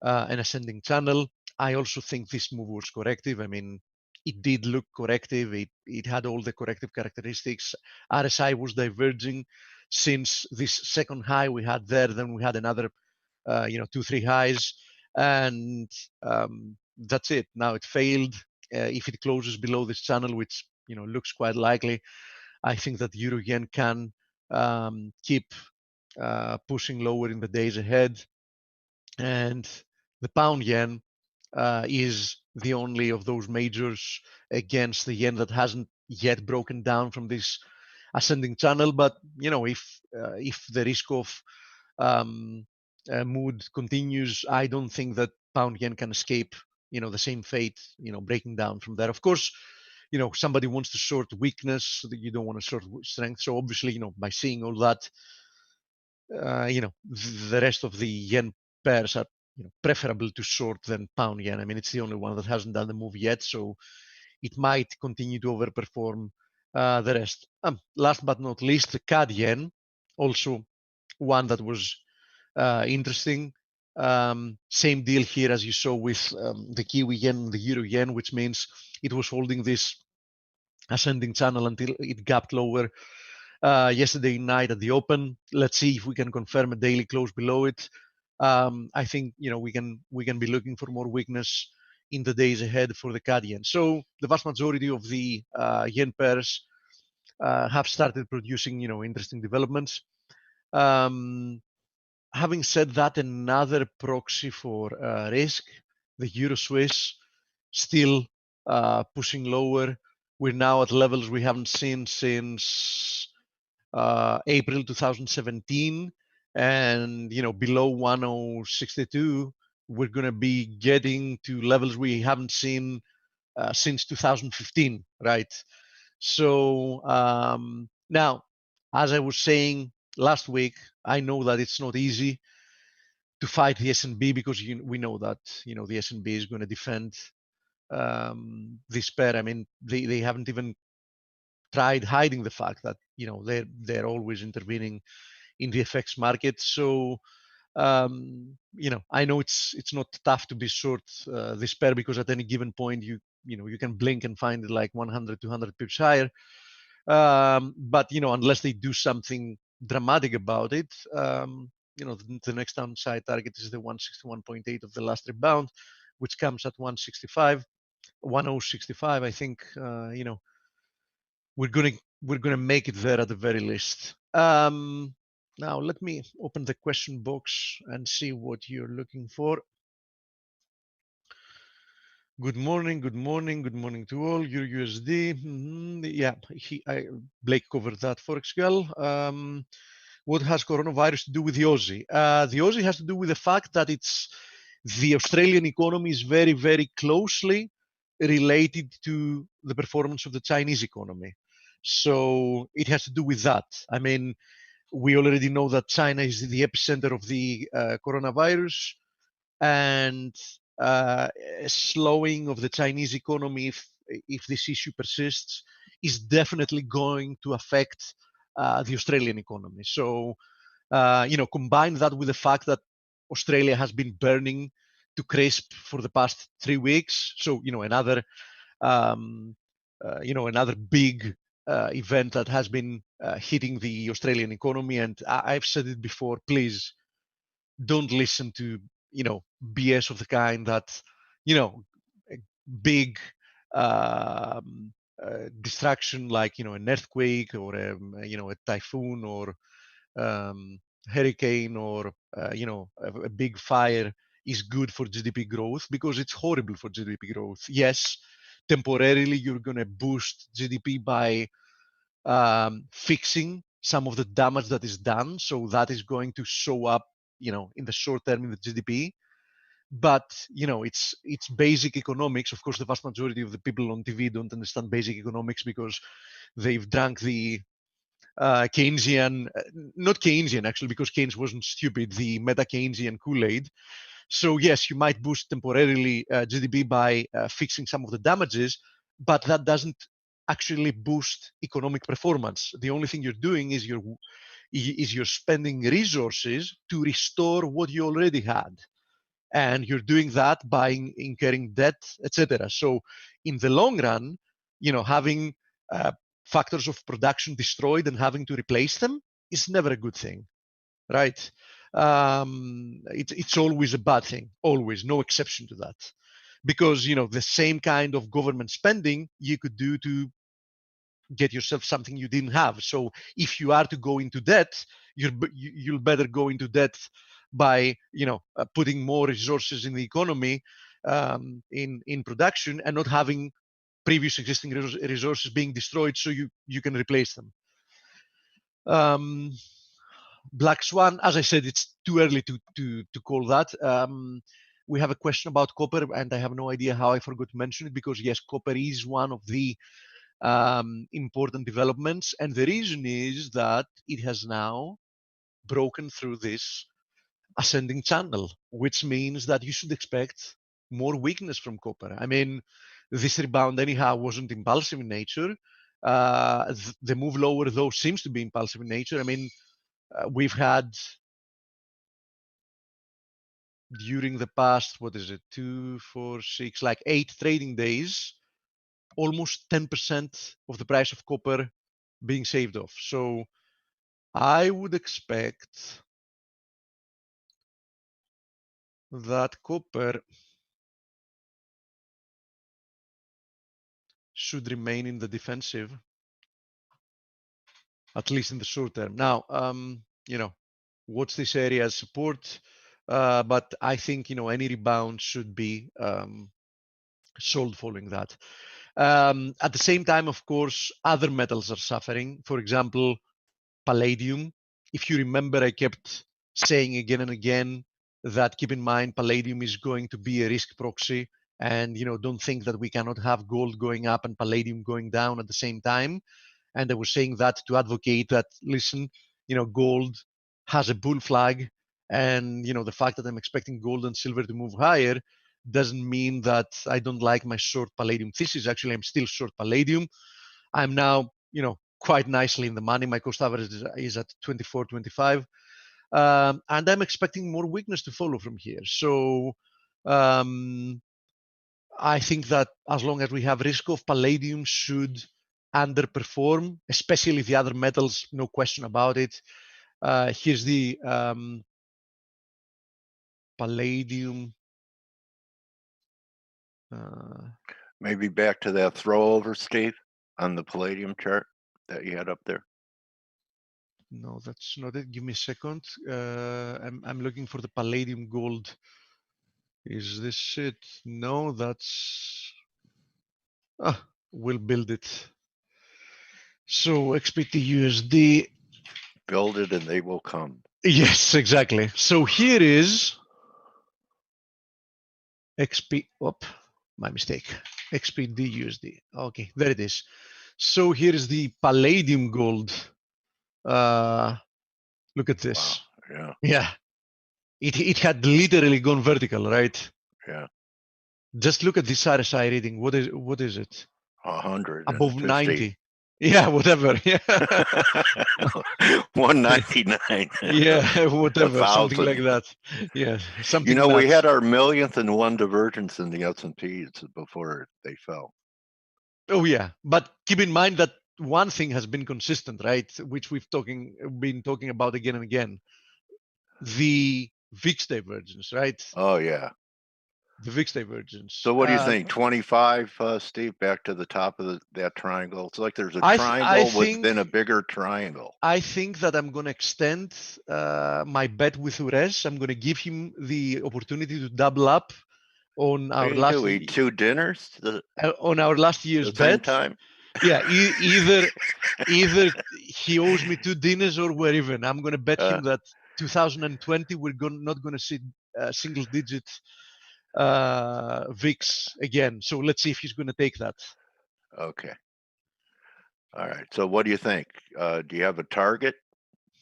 [SPEAKER 3] an ascending channel. I also think this move was corrective. I mean, it did look corrective. It had all the corrective characteristics. RSI was diverging since this second high we had there. Then we had another, 2-3 highs, and that's it. Now it failed. If it closes below this channel, which looks quite likely, I think that euro yen can keep pushing lower in the days ahead. And the pound yen is the only of those majors against the yen that hasn't yet broken down from this ascending channel. But if the risk of mood continues, I don't think that pound yen can escape the same fate, breaking down from there. Of course, somebody wants to short weakness, so that you don't want to short strength. So obviously, by seeing all that, the rest of the yen pairs are preferable to short than pound yen. I mean, it's the only one that hasn't done the move yet, so it might continue to overperform the rest. Last but not least, the CAD yen, also one that was interesting. Same deal here as you saw with the Kiwi yen and the euro yen, which means it was holding this ascending channel until it gapped lower. yesterday night at the open. Let's see if we can confirm a daily close below it. I think we can be looking for more weakness in the days ahead for the CAD yen. So the vast majority of the yen pairs have started producing interesting developments. Having said that, another proxy for risk, the Euro Swiss, still pushing lower. We're now at levels we haven't seen since April 2017, and below 1062, we're going to be getting to levels we haven't seen since 2015, right? So now, as I was saying last week, I know that it's not easy to fight the S&B because we know that the S&B is going to defend this pair. I mean, they haven't even tried hiding the fact that they're always intervening in the FX market. So I know it's not tough to be short this pair because at any given point you can blink and find it like 100, 200 pips higher. But unless they do something dramatic about it, the next downside target is the 161.8 of the last rebound, which comes at 165, 1065. I think we're gonna make it there at the very least. Now let me open the question box and see what you're looking for. Good morning to all. Your USD, yeah, Blake covered that. ForexGirl. What has coronavirus to do with the Aussie? The Aussie has to do with the fact that the Australian economy is very, very closely related to the performance of the Chinese economy. So it has to do with that. I mean, we already know that China is the epicenter of the coronavirus, and a slowing of the Chinese economy, if this issue persists, is definitely going to affect the Australian economy. So, combine that with the fact that Australia has been burning to crisp for the past 3 weeks. So, another big event that has been hitting the Australian economy. And I've said it before, please don't listen to BS of the kind that big distraction like an earthquake or a typhoon or hurricane or a big fire is good for GDP growth, because it's horrible for GDP growth. Yes, temporarily you're going to boost GDP by fixing some of the damage that is done, so that is going to show up in the short term in the GDP. But it's basic economics. Of course, the vast majority of the people on TV don't understand basic economics because they've drank the Keynesian, not Keynesian actually, because Keynes wasn't stupid, the meta-Keynesian Kool-Aid. So yes, you might boost temporarily GDP by fixing some of the damages, but that doesn't actually boost economic performance. The only thing you're doing is you're spending resources to restore what you already had, and you're doing that by incurring debt, etc. So in the long run, having factors of production destroyed and having to replace them is never a good thing, right? It's always a bad thing, always, no exception to that, because the same kind of government spending you could do to get yourself something you didn't have. So if you are to go into debt, you'll better go into debt by putting more resources in the economy, in production, and not having previous existing resources being destroyed so you can replace them. Black Swan, as I said, it's too early to call that. We have a question about copper, and I have no idea how I forgot to mention it, because yes, copper is one of the important developments, and the reason is that it has now broken through this ascending channel, which means that you should expect more weakness from copper. I mean, this rebound anyhow wasn't impulsive in nature. The move lower, though, seems to be impulsive in nature. I mean, we've had during the past, 2, 4, 6, like 8 trading days, almost 10% of the price of copper being saved off. So I would expect that copper should remain in the defensive, at least in the short term. Now, watch this area as support, but I think, any rebound should be sold following that. At the same time, of course, other metals are suffering. For example, palladium. If you remember, I kept saying again and again that keep in mind palladium is going to be a risk proxy, and don't think that we cannot have gold going up and palladium going down at the same time. And I was saying that to advocate that, listen, gold has a bull flag, and the fact that I'm expecting gold and silver to move higher doesn't mean that I don't like my short palladium thesis. Actually, I'm still short palladium. I'm now, quite nicely in the money. My cost average is at 24.25, and I'm expecting more weakness to follow from here. So I think that as long as we have risk of, palladium should underperform, especially the other metals, no question about it. Here's the palladium.
[SPEAKER 1] Maybe back to that throwover, Steve, on the palladium chart that you had up there.
[SPEAKER 3] No, that's not it. Give me a second. I'm looking for the palladium gold. Is this it? No, that's. We'll build it. So XPT USD.
[SPEAKER 1] Build it and they will come.
[SPEAKER 3] Yes, exactly. So here is XP. Whoop, my mistake. XPD USD. Okay, there it is. So here is the palladium gold. Look at this.
[SPEAKER 1] Wow.
[SPEAKER 3] Yeah. It had literally gone vertical, right?
[SPEAKER 1] Yeah.
[SPEAKER 3] Just look at this RSI reading. What is it?
[SPEAKER 1] 100.
[SPEAKER 3] Above 90. Yeah, whatever. Yeah.
[SPEAKER 1] 199.
[SPEAKER 3] Yeah, whatever, something
[SPEAKER 1] 1,000.
[SPEAKER 3] like that. Yeah, something.
[SPEAKER 1] We had our 1,000,000th divergence in the S&Ps before they fell.
[SPEAKER 3] Oh yeah, but keep in mind that one thing has been consistent, right? Which we've been talking about again and again. The VIX divergence, right?
[SPEAKER 1] Oh yeah.
[SPEAKER 3] The VIX divergence.
[SPEAKER 1] So what do you think? 25, Steve, back to the top of that triangle. It's like there's a triangle within a bigger triangle.
[SPEAKER 3] I think that I'm going to extend my bet with Ures. I'm going to give him the opportunity to double up on our last.
[SPEAKER 1] Eat 2 dinners
[SPEAKER 3] on our last year's bet.
[SPEAKER 1] Time?
[SPEAKER 3] Yeah, either he owes me 2 dinners or we're even. I'm going to bet him that 2020 we're not going to see single digit VIX again. So let's see if he's going to take that.
[SPEAKER 1] Okay. All right. So what do you think? Do you have a target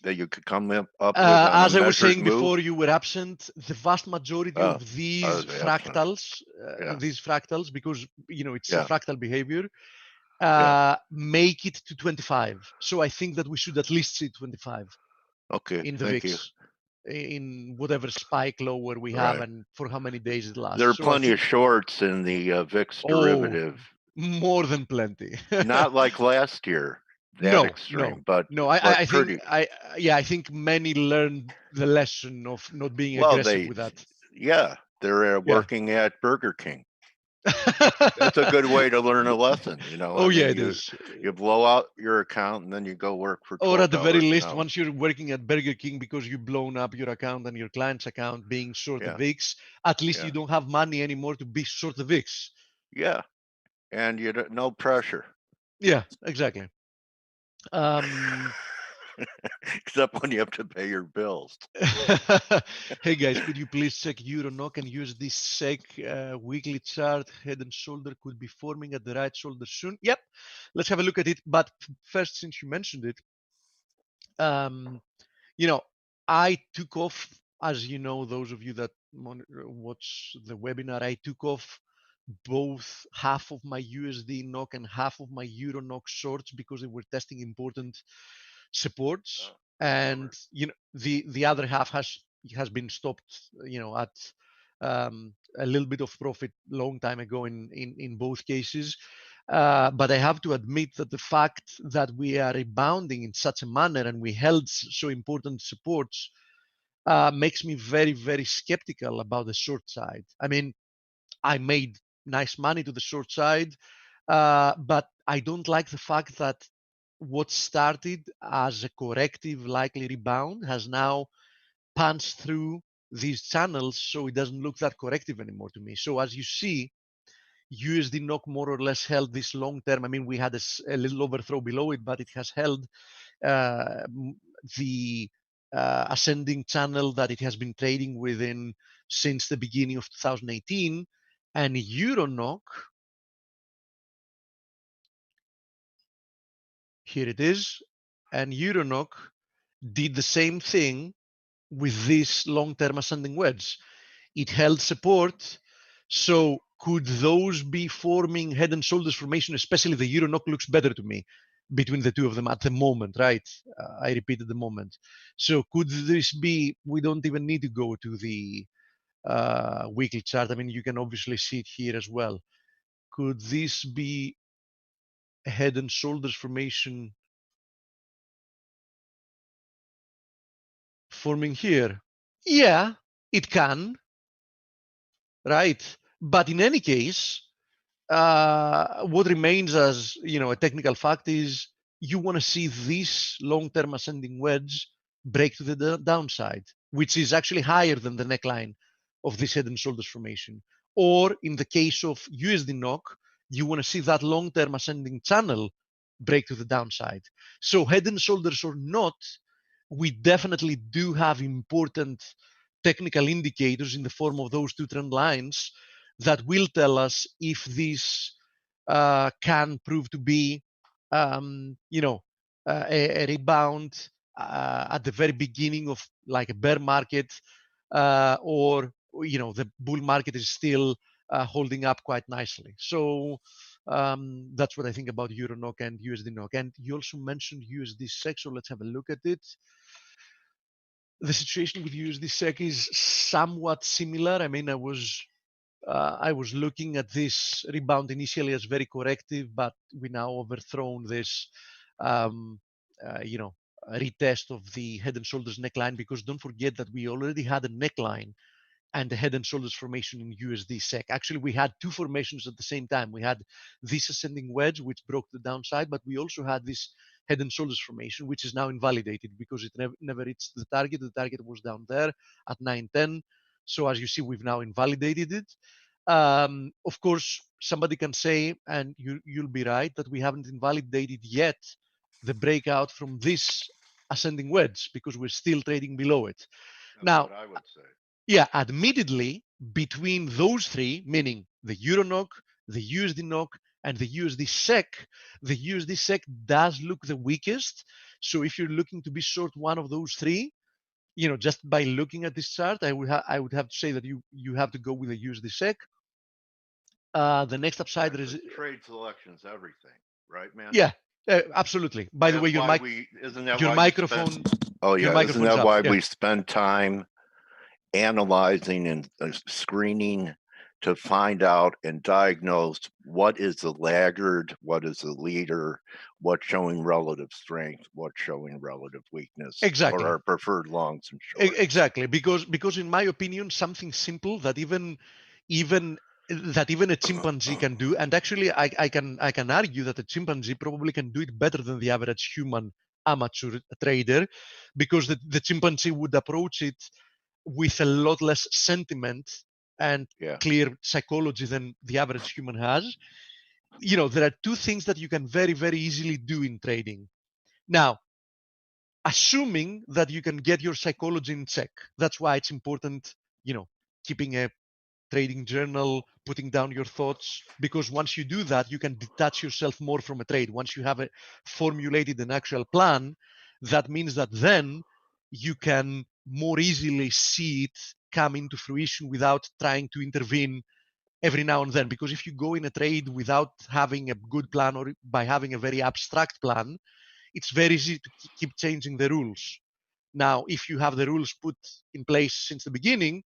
[SPEAKER 1] that you could come up with?
[SPEAKER 3] As I was saying before, you were absent. The vast majority of these fractals, because it's a fractal behavior, make it to 25. So I think that we should at least see 25.
[SPEAKER 1] Okay.
[SPEAKER 3] In the VIX, in whatever spike lower we have, and for how many days it lasts.
[SPEAKER 1] There are plenty of shorts in the VIX derivative.
[SPEAKER 3] More than plenty.
[SPEAKER 1] Not like last year. Extreme, but
[SPEAKER 3] I think many learned the lesson of not being aggressive with that.
[SPEAKER 1] Yeah, they're working at Burger King. That's a good way to learn a lesson,
[SPEAKER 3] it is.
[SPEAKER 1] You blow out your account and then you go work for $12
[SPEAKER 3] or at the very least, once you're working at Burger King because you've blown up your account and your client's account being short the VIX, at least you don't have money anymore to be short the VIX.
[SPEAKER 1] Yeah, and no pressure.
[SPEAKER 3] Yeah, exactly.
[SPEAKER 1] Except when you have to pay your bills.
[SPEAKER 3] Hey guys, could you please check Euro NOK and USD SEK weekly chart? Head and shoulder could be forming at the right shoulder soon. Yep, let's have a look at it. But first, since you mentioned it, I took off, as you know, those of you that watch the webinar, I took off both half of my USD NOK and half of my Euro NOK shorts because they were testing important supports, and the other half has been stopped at a little bit of profit long time ago in both cases. But I have to admit that the fact that we are rebounding in such a manner and we held so important supports makes me very, very skeptical about the short side. I mean, I made nice money to the short side, but I don't like the fact that what started as a corrective likely rebound has now punched through these channels, so it doesn't look that corrective anymore to me. So as you see, USD NOK more or less held this long term. I mean, we had a little overthrow below it, but it has held the ascending channel that it has been trading within since the beginning of 2018. And Euro NOK, here it is, and Euro NOK did the same thing with this long-term ascending wedge. It held support. So could those be forming head and shoulders formation? Especially the Euro NOK looks better to me between the two of them at the moment, right? I repeat at the moment. So could this be, we don't even need to go to the weekly chart. I mean, you can obviously see it here as well. Could this be a head and shoulders formation forming here? Yeah, it can, right? But in any case, what remains as a technical fact is you want to see this long-term ascending wedge break to the downside, which is actually higher than the neckline of this head and shoulders formation. Or in the case of USD NOK, you want to see that long-term ascending channel break to the downside. So head and shoulders or not, we definitely do have important technical indicators in the form of those two trend lines that will tell us if this can prove to be, a rebound at the very beginning of like a bear market, or the bull market is still holding up quite nicely. So that's what I think about Euro NOK and USD NOK. And you also mentioned USD SEK, so let's have a look at it. The situation with USD SEK is somewhat similar. I mean, I was looking at this rebound initially as very corrective, but we now overthrown this, retest of the head and shoulders neckline, because don't forget that we already had a neckline and the head and shoulders formation in USD SEK. Actually, we had two formations at the same time. We had this ascending wedge, which broke the downside, but we also had this head and shoulders formation, which is now invalidated because it never reached the target. The target was down there at 910. So as you see, we've now invalidated it. Of course, somebody can say, and you'll be right, that we haven't invalidated yet the breakout from this ascending wedge because we're still trading below it.
[SPEAKER 1] That's
[SPEAKER 3] Now,
[SPEAKER 1] what I would say.
[SPEAKER 3] yeah, admittedly, between those three, meaning the Euro NOK, the USD NOK, and the USD SEK, the USD SEK does look the weakest. So if you're looking to be short one of those three, just by looking at this chart, I would have to say that you have to go with the USD SEK. The next upside is
[SPEAKER 1] trade selections, everything, right, man?
[SPEAKER 3] Yeah, absolutely. By the way, your microphone.
[SPEAKER 1] Oh yeah, isn't that
[SPEAKER 3] up.
[SPEAKER 1] why
[SPEAKER 3] Yeah.
[SPEAKER 1] we spend time analyzing and screening to find out and diagnose what is the laggard, what is the leader, what's showing relative strength, what's showing relative weakness,
[SPEAKER 3] Exactly.
[SPEAKER 1] for our preferred longs and shorts.
[SPEAKER 3] Exactly, because in my opinion, something simple that even a chimpanzee can do, and actually I can argue that a chimpanzee probably can do it better than the average human amateur trader, because the chimpanzee would approach it with a lot less sentiment and clear psychology than the average human has. There are two things that you can very, very easily do in trading. Now, assuming that you can get your psychology in check. That's why it's important, keeping a trading journal, putting down your thoughts, because once you do that, you can detach yourself more from a trade. Once you have formulated an actual plan, that means that then you can more easily see it come into fruition without trying to intervene every now and then. Because if you go in a trade without having a good plan, or by having a very abstract plan, it's very easy to keep changing the rules. Now, if you have the rules put in place since the beginning,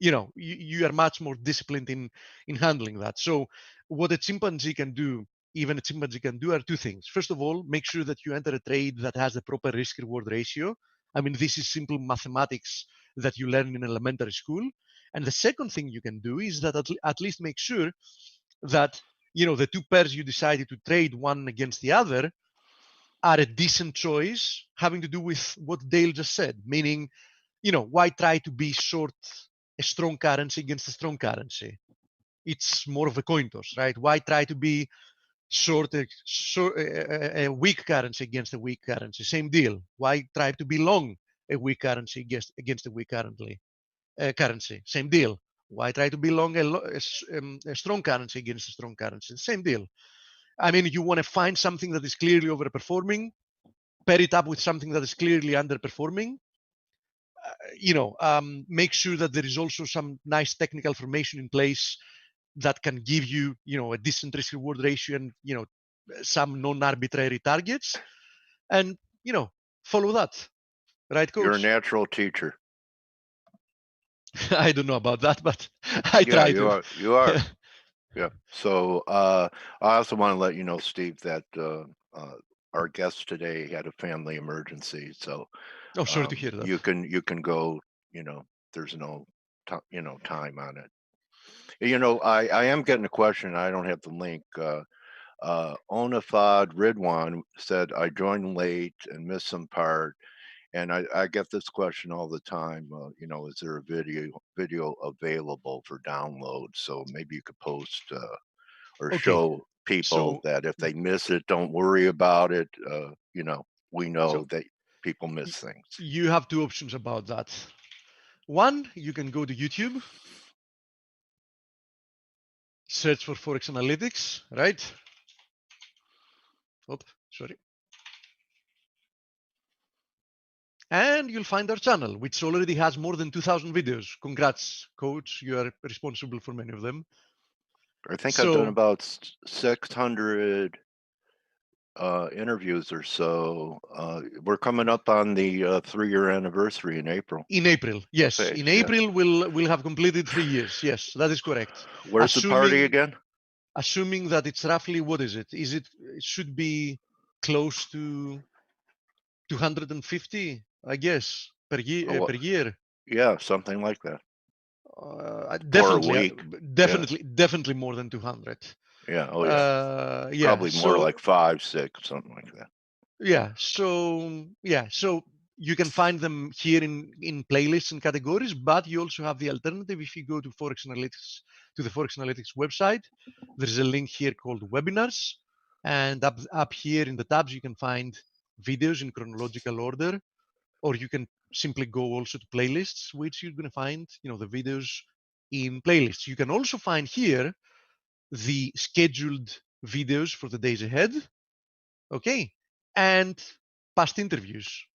[SPEAKER 3] you are much more disciplined in handling that. So what a chimpanzee can do even a chimpanzee can do are two things. First of all, make sure that you enter a trade that has the proper risk-reward ratio. I mean, this is simple mathematics that you learn in elementary school. And the second thing you can do is that at least make sure that the two pairs you decided to trade one against the other are a decent choice, having to do with what Dale just said. Meaning, why try to be short a strong currency against a strong currency? It's more of a coin toss, right? Why try to be short a weak currency against a weak currency? Same deal. Why try to be long a weak currency against a weak currency? Same deal. Why try to be long a strong currency against a strong currency? Same deal. I mean, you want to find something that is clearly overperforming, pair it up with something that is clearly underperforming. Make sure that there is also some nice technical formation in place that can give you, a decent risk-reward ratio and, some non-arbitrary targets, and follow that, right, coach?
[SPEAKER 1] You're a natural teacher.
[SPEAKER 3] I don't know about that, but I try to.
[SPEAKER 1] You are. Yeah. So I also want to let you know, Steve, that our guest today had a family emergency. So
[SPEAKER 3] Oh, sorry to hear that.
[SPEAKER 1] you can go. There's no time on it. I am getting a question. I don't have the link. Onafad Ridwan said, I joined late and missed some part. And I get this question all the time. Is there a video available for download? So maybe you could post or show people that if they miss it, don't worry about it. We know that people miss things.
[SPEAKER 3] You have two options about that. One, you can go to YouTube, search for Forex Analytics, right? Oops, sorry. And you'll find our channel, which already has more than 2,000 videos. Congrats, coach. You are responsible for many of them.
[SPEAKER 1] I think I've done about 600 interviews or so. We're coming up on the 3-year anniversary in April.
[SPEAKER 3] In April, yes. In April, we'll have completed 3 years. Yes, that is correct.
[SPEAKER 1] Where's the party again?
[SPEAKER 3] Assuming that it's roughly, what is it? It should be close to 250, I guess, per year.
[SPEAKER 1] Yeah, something like that.
[SPEAKER 3] Definitely more than 200.
[SPEAKER 1] Yeah. Oh yeah.
[SPEAKER 3] Yeah.
[SPEAKER 1] Probably more like 5, 6, something like that.
[SPEAKER 3] Yeah. So you can find them here in playlists and categories, but you also have the alternative. If you go to Forex Analytics, to the Forex Analytics website, there's a link here called webinars, and up here in the tabs you can find videos in chronological order, or you can simply go also to playlists, which you're going to find the videos in playlists. You can also find here the scheduled videos for the days ahead, okay, and past interviews.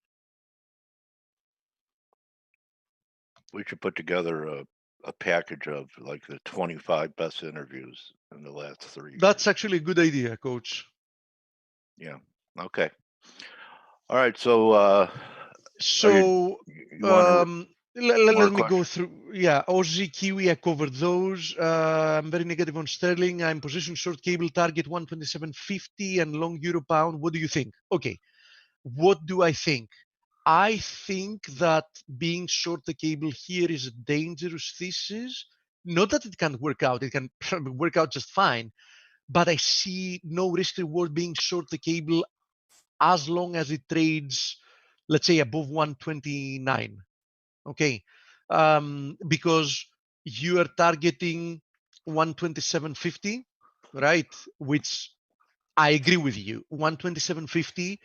[SPEAKER 1] We should put together a package of like the 25 best interviews in the last 3 years.
[SPEAKER 3] That's actually a good idea, coach.
[SPEAKER 1] Yeah. Okay. All right. So
[SPEAKER 3] let me go through. Yeah, Aussie, Kiwi, I covered those. I'm very negative on sterling. I'm position short cable target 127.50 and long euro pound. What do you think? Okay, what do I think? I think that being short the cable here is a dangerous thesis. Not that it can't work out. It can work out just fine. But I see no risk reward being short the cable as long as it trades, let's say, above 129. Okay, because you are targeting 127.50, right? Which I agree with you. 127.50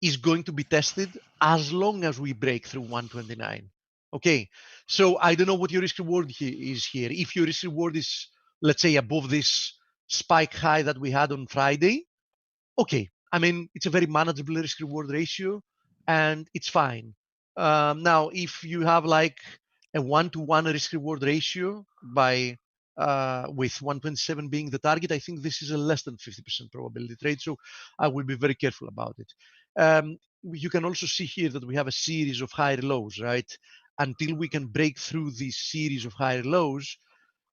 [SPEAKER 3] is going to be tested as long as we break through 129. Okay, so I don't know what your risk reward is here. If your risk reward is, let's say, above this spike high that we had on Friday, okay. I mean, it's a very manageable risk reward ratio and it's fine. Now, if you have like a 1-to-1 risk reward ratio with 127 being the target, I think this is a less than 50% probability trade. So I will be very careful about it. You can also see here that we have a series of higher lows, right? Until we can break through this series of higher lows,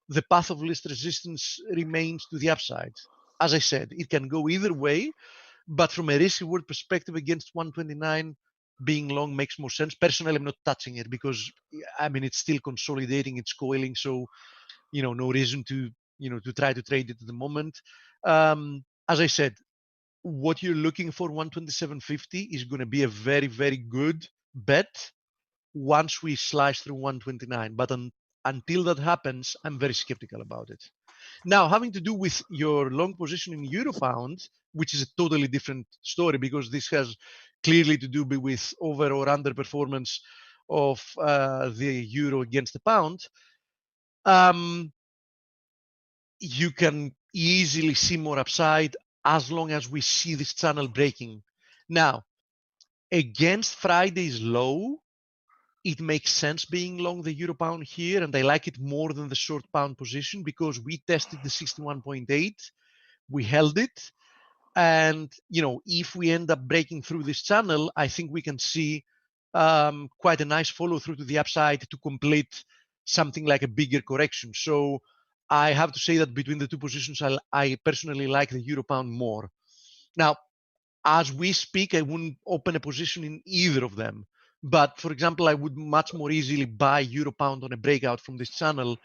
[SPEAKER 3] the path of least resistance remains to the upside. as I said, it can go either way. But from a risk reward perspective, against 129, being long makes more sense. Personally, I'm not touching it because I mean it's still consolidating, it's coiling, so no reason to to try to trade it at the moment. As I said, what you're looking for 127.50 is going to be a very, very good bet once we slice through 129. But until that happens, I'm very skeptical about it. Now, having to do with your long position in euro pound, which is a totally different story because this has clearly to do with over or under performance of the euro against the pound. You can easily see more upside as long as we see this channel breaking. Now, against Friday's low, it makes sense being long the euro pound here, and I like it more than the short pound position because we tested the 61.8, we held it, and if we end up breaking through this channel, I think we can see quite a nice follow through to the upside to complete something like a bigger correction. So I have to say that between the two positions, I personally like the euro pound more. Now, as we speak, I wouldn't open a position in either of them. But for example, I would much more easily buy euro pound on a breakout from this channel.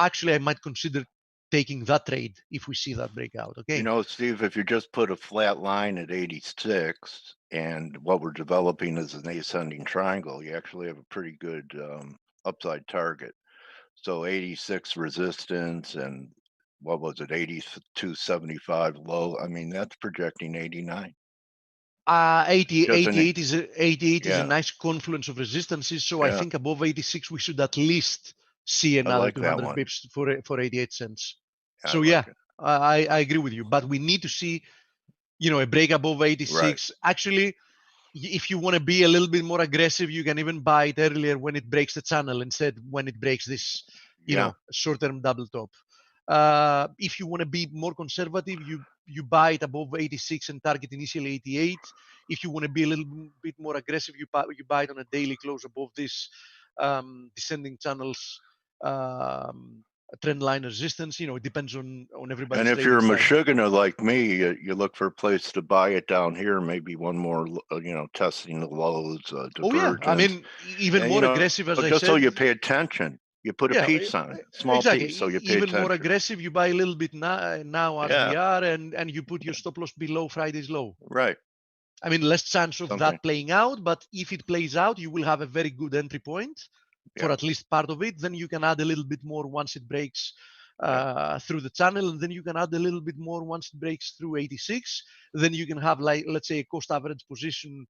[SPEAKER 3] Actually, I might consider taking that trade if we see that breakout. Okay.
[SPEAKER 1] Steve, if you just put a flat line at 86 and what we're developing is an ascending triangle, you actually have a pretty good upside target. So 86 resistance and what was it, 82.75 low. I mean, that's projecting 89.
[SPEAKER 3] 88 is a
[SPEAKER 1] Yeah.
[SPEAKER 3] nice confluence of resistances. So I
[SPEAKER 1] Yeah.
[SPEAKER 3] think above 86, we should at least see another
[SPEAKER 1] like that
[SPEAKER 3] 200
[SPEAKER 1] one.
[SPEAKER 3] pips for 88 cents.
[SPEAKER 1] I
[SPEAKER 3] So
[SPEAKER 1] like
[SPEAKER 3] yeah,
[SPEAKER 1] it.
[SPEAKER 3] I agree with you. But we need to see, a break above 86.
[SPEAKER 1] Right.
[SPEAKER 3] Actually, if you want to be a little bit more aggressive, you can even buy it earlier when it breaks the channel instead when it breaks this, short-term double top. If you want to be more conservative, you buy it above 86 and target initially 88. If you want to be a little bit more aggressive, you buy it on a daily close above this descending channels trend line resistance. It depends on everybody's.
[SPEAKER 1] And if you're a
[SPEAKER 3] trading style.
[SPEAKER 1] Michiganer like me, you look for a place to buy it down here, maybe one more, testing the lows, divergence.
[SPEAKER 3] Oh yeah, I mean, even
[SPEAKER 1] And,
[SPEAKER 3] more aggressive, as I
[SPEAKER 1] just
[SPEAKER 3] said.
[SPEAKER 1] so you pay attention. You put a piece on it, small
[SPEAKER 3] exactly.
[SPEAKER 1] piece, so you pay
[SPEAKER 3] even
[SPEAKER 1] attention.
[SPEAKER 3] more aggressive, you buy a little bit now as we are, and you put your stop loss below Friday's low.
[SPEAKER 1] Right.
[SPEAKER 3] I mean, less chance of that playing out, but if it plays out, you will have a very good entry point for at least part of it. Then you can add a little bit more once it breaks through the channel, and then you can add a little bit more once it breaks through 86. Then you can have, like, let's say, a cost average position,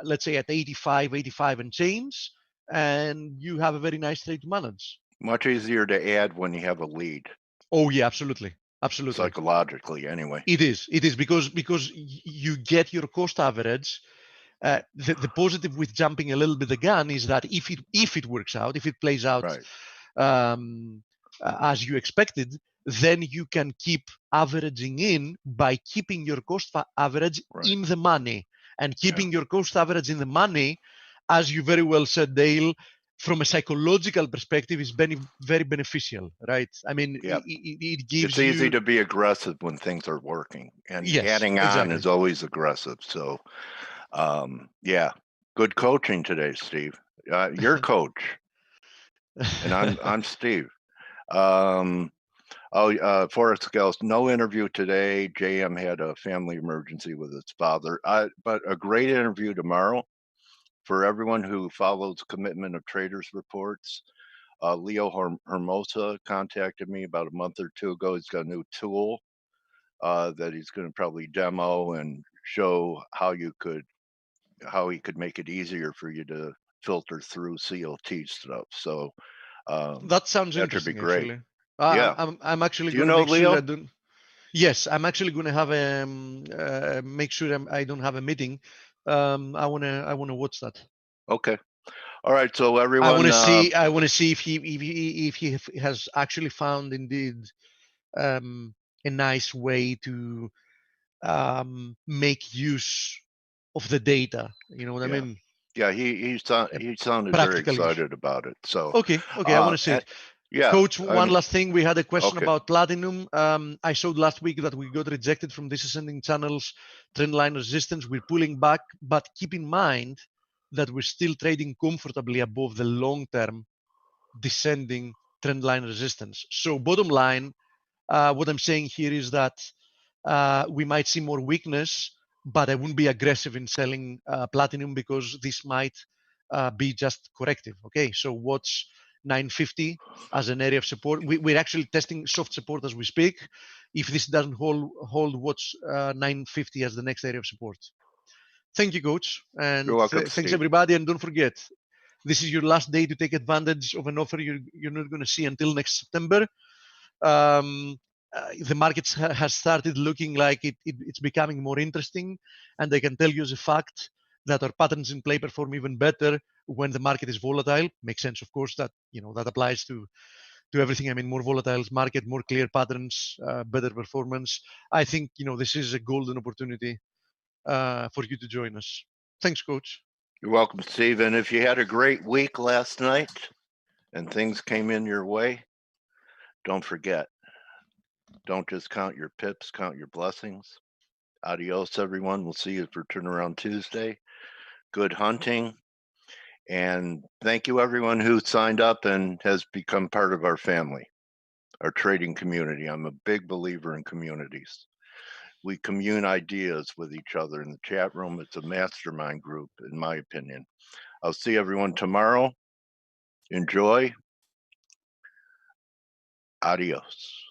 [SPEAKER 3] let's say at 85 and change, and you have a very nice trade to manage.
[SPEAKER 1] Much easier to add when you have a lead.
[SPEAKER 3] Oh yeah, absolutely.
[SPEAKER 1] Psychologically, anyway.
[SPEAKER 3] It is because you get your cost average. The positive with jumping a little bit the gun is that if it works out, if it plays out as you expected, then you can keep averaging in by keeping your cost average in the money, and keeping your cost average in the money, as you very well said, Dale, from a psychological perspective is very beneficial, right? I mean, it gives
[SPEAKER 1] it's easy to be aggressive when things are working, and adding on is always aggressive. So good coaching today, Steve. You're coach, and I'm Steve. Forrest Gales, no interview today. JM had a family emergency with his father, but a great interview tomorrow for everyone who follows Commitment of Traders reports. Leo Hermosa contacted me about a month or two ago. He's got a new tool that he's going to probably demo and show how he could make it easier for you to filter through CLT stuff. So
[SPEAKER 3] that sounds interesting.
[SPEAKER 1] Be great.
[SPEAKER 3] Actually, I'm actually going to make
[SPEAKER 1] Leo?
[SPEAKER 3] sure I don't. Yes, I'm actually going to have make sure I don't have a meeting. I wanna watch that.
[SPEAKER 1] Okay. All right. So everyone,
[SPEAKER 3] I want to see if he has actually found indeed a nice way to make use of the data. You know what I mean?
[SPEAKER 1] Yeah, he sounded very excited about it. So
[SPEAKER 3] okay, I want to see it.
[SPEAKER 1] Yeah.
[SPEAKER 3] Coach, one
[SPEAKER 1] I'm-
[SPEAKER 3] last thing. We had a question
[SPEAKER 1] okay.
[SPEAKER 3] about Platinum. I showed last week that we got rejected from this ascending channels trendline resistance. We're pulling back, but keep in mind that we're still trading comfortably above the long-term descending trendline resistance. So bottom line, what I'm saying here is that we might see more weakness, but I wouldn't be aggressive in selling Platinum because this might be just corrective. Okay, so watch 950 as an area of support. We're actually testing soft support as we speak. If this doesn't hold, watch 950 as the next area of support. Thank you, Coach, and
[SPEAKER 1] You're welcome,
[SPEAKER 3] thanks
[SPEAKER 1] Steve.
[SPEAKER 3] everybody. And don't forget, this is your last day to take advantage of an offer you're not going to see until next September. The markets has started looking like it's becoming more interesting, and I can tell you as a fact that our patterns in play perform even better when the market is volatile. Makes sense, of course, that that applies to everything. I mean, more volatile market, more clear patterns, better performance. I think this is a golden opportunity for you to join us. Thanks, Coach.
[SPEAKER 1] You're welcome, Steve. And if you had a great week last night and things came in your way, don't forget, don't just count your pips, count your blessings. Adios, everyone. We'll see you for Turnaround Tuesday. Good hunting. And thank you, everyone who signed up and has become part of our family, our trading community. I'm a big believer in communities. We commune ideas with each other in the chat room. It's a mastermind group, in my opinion. I'll see everyone tomorrow. Enjoy. Adios.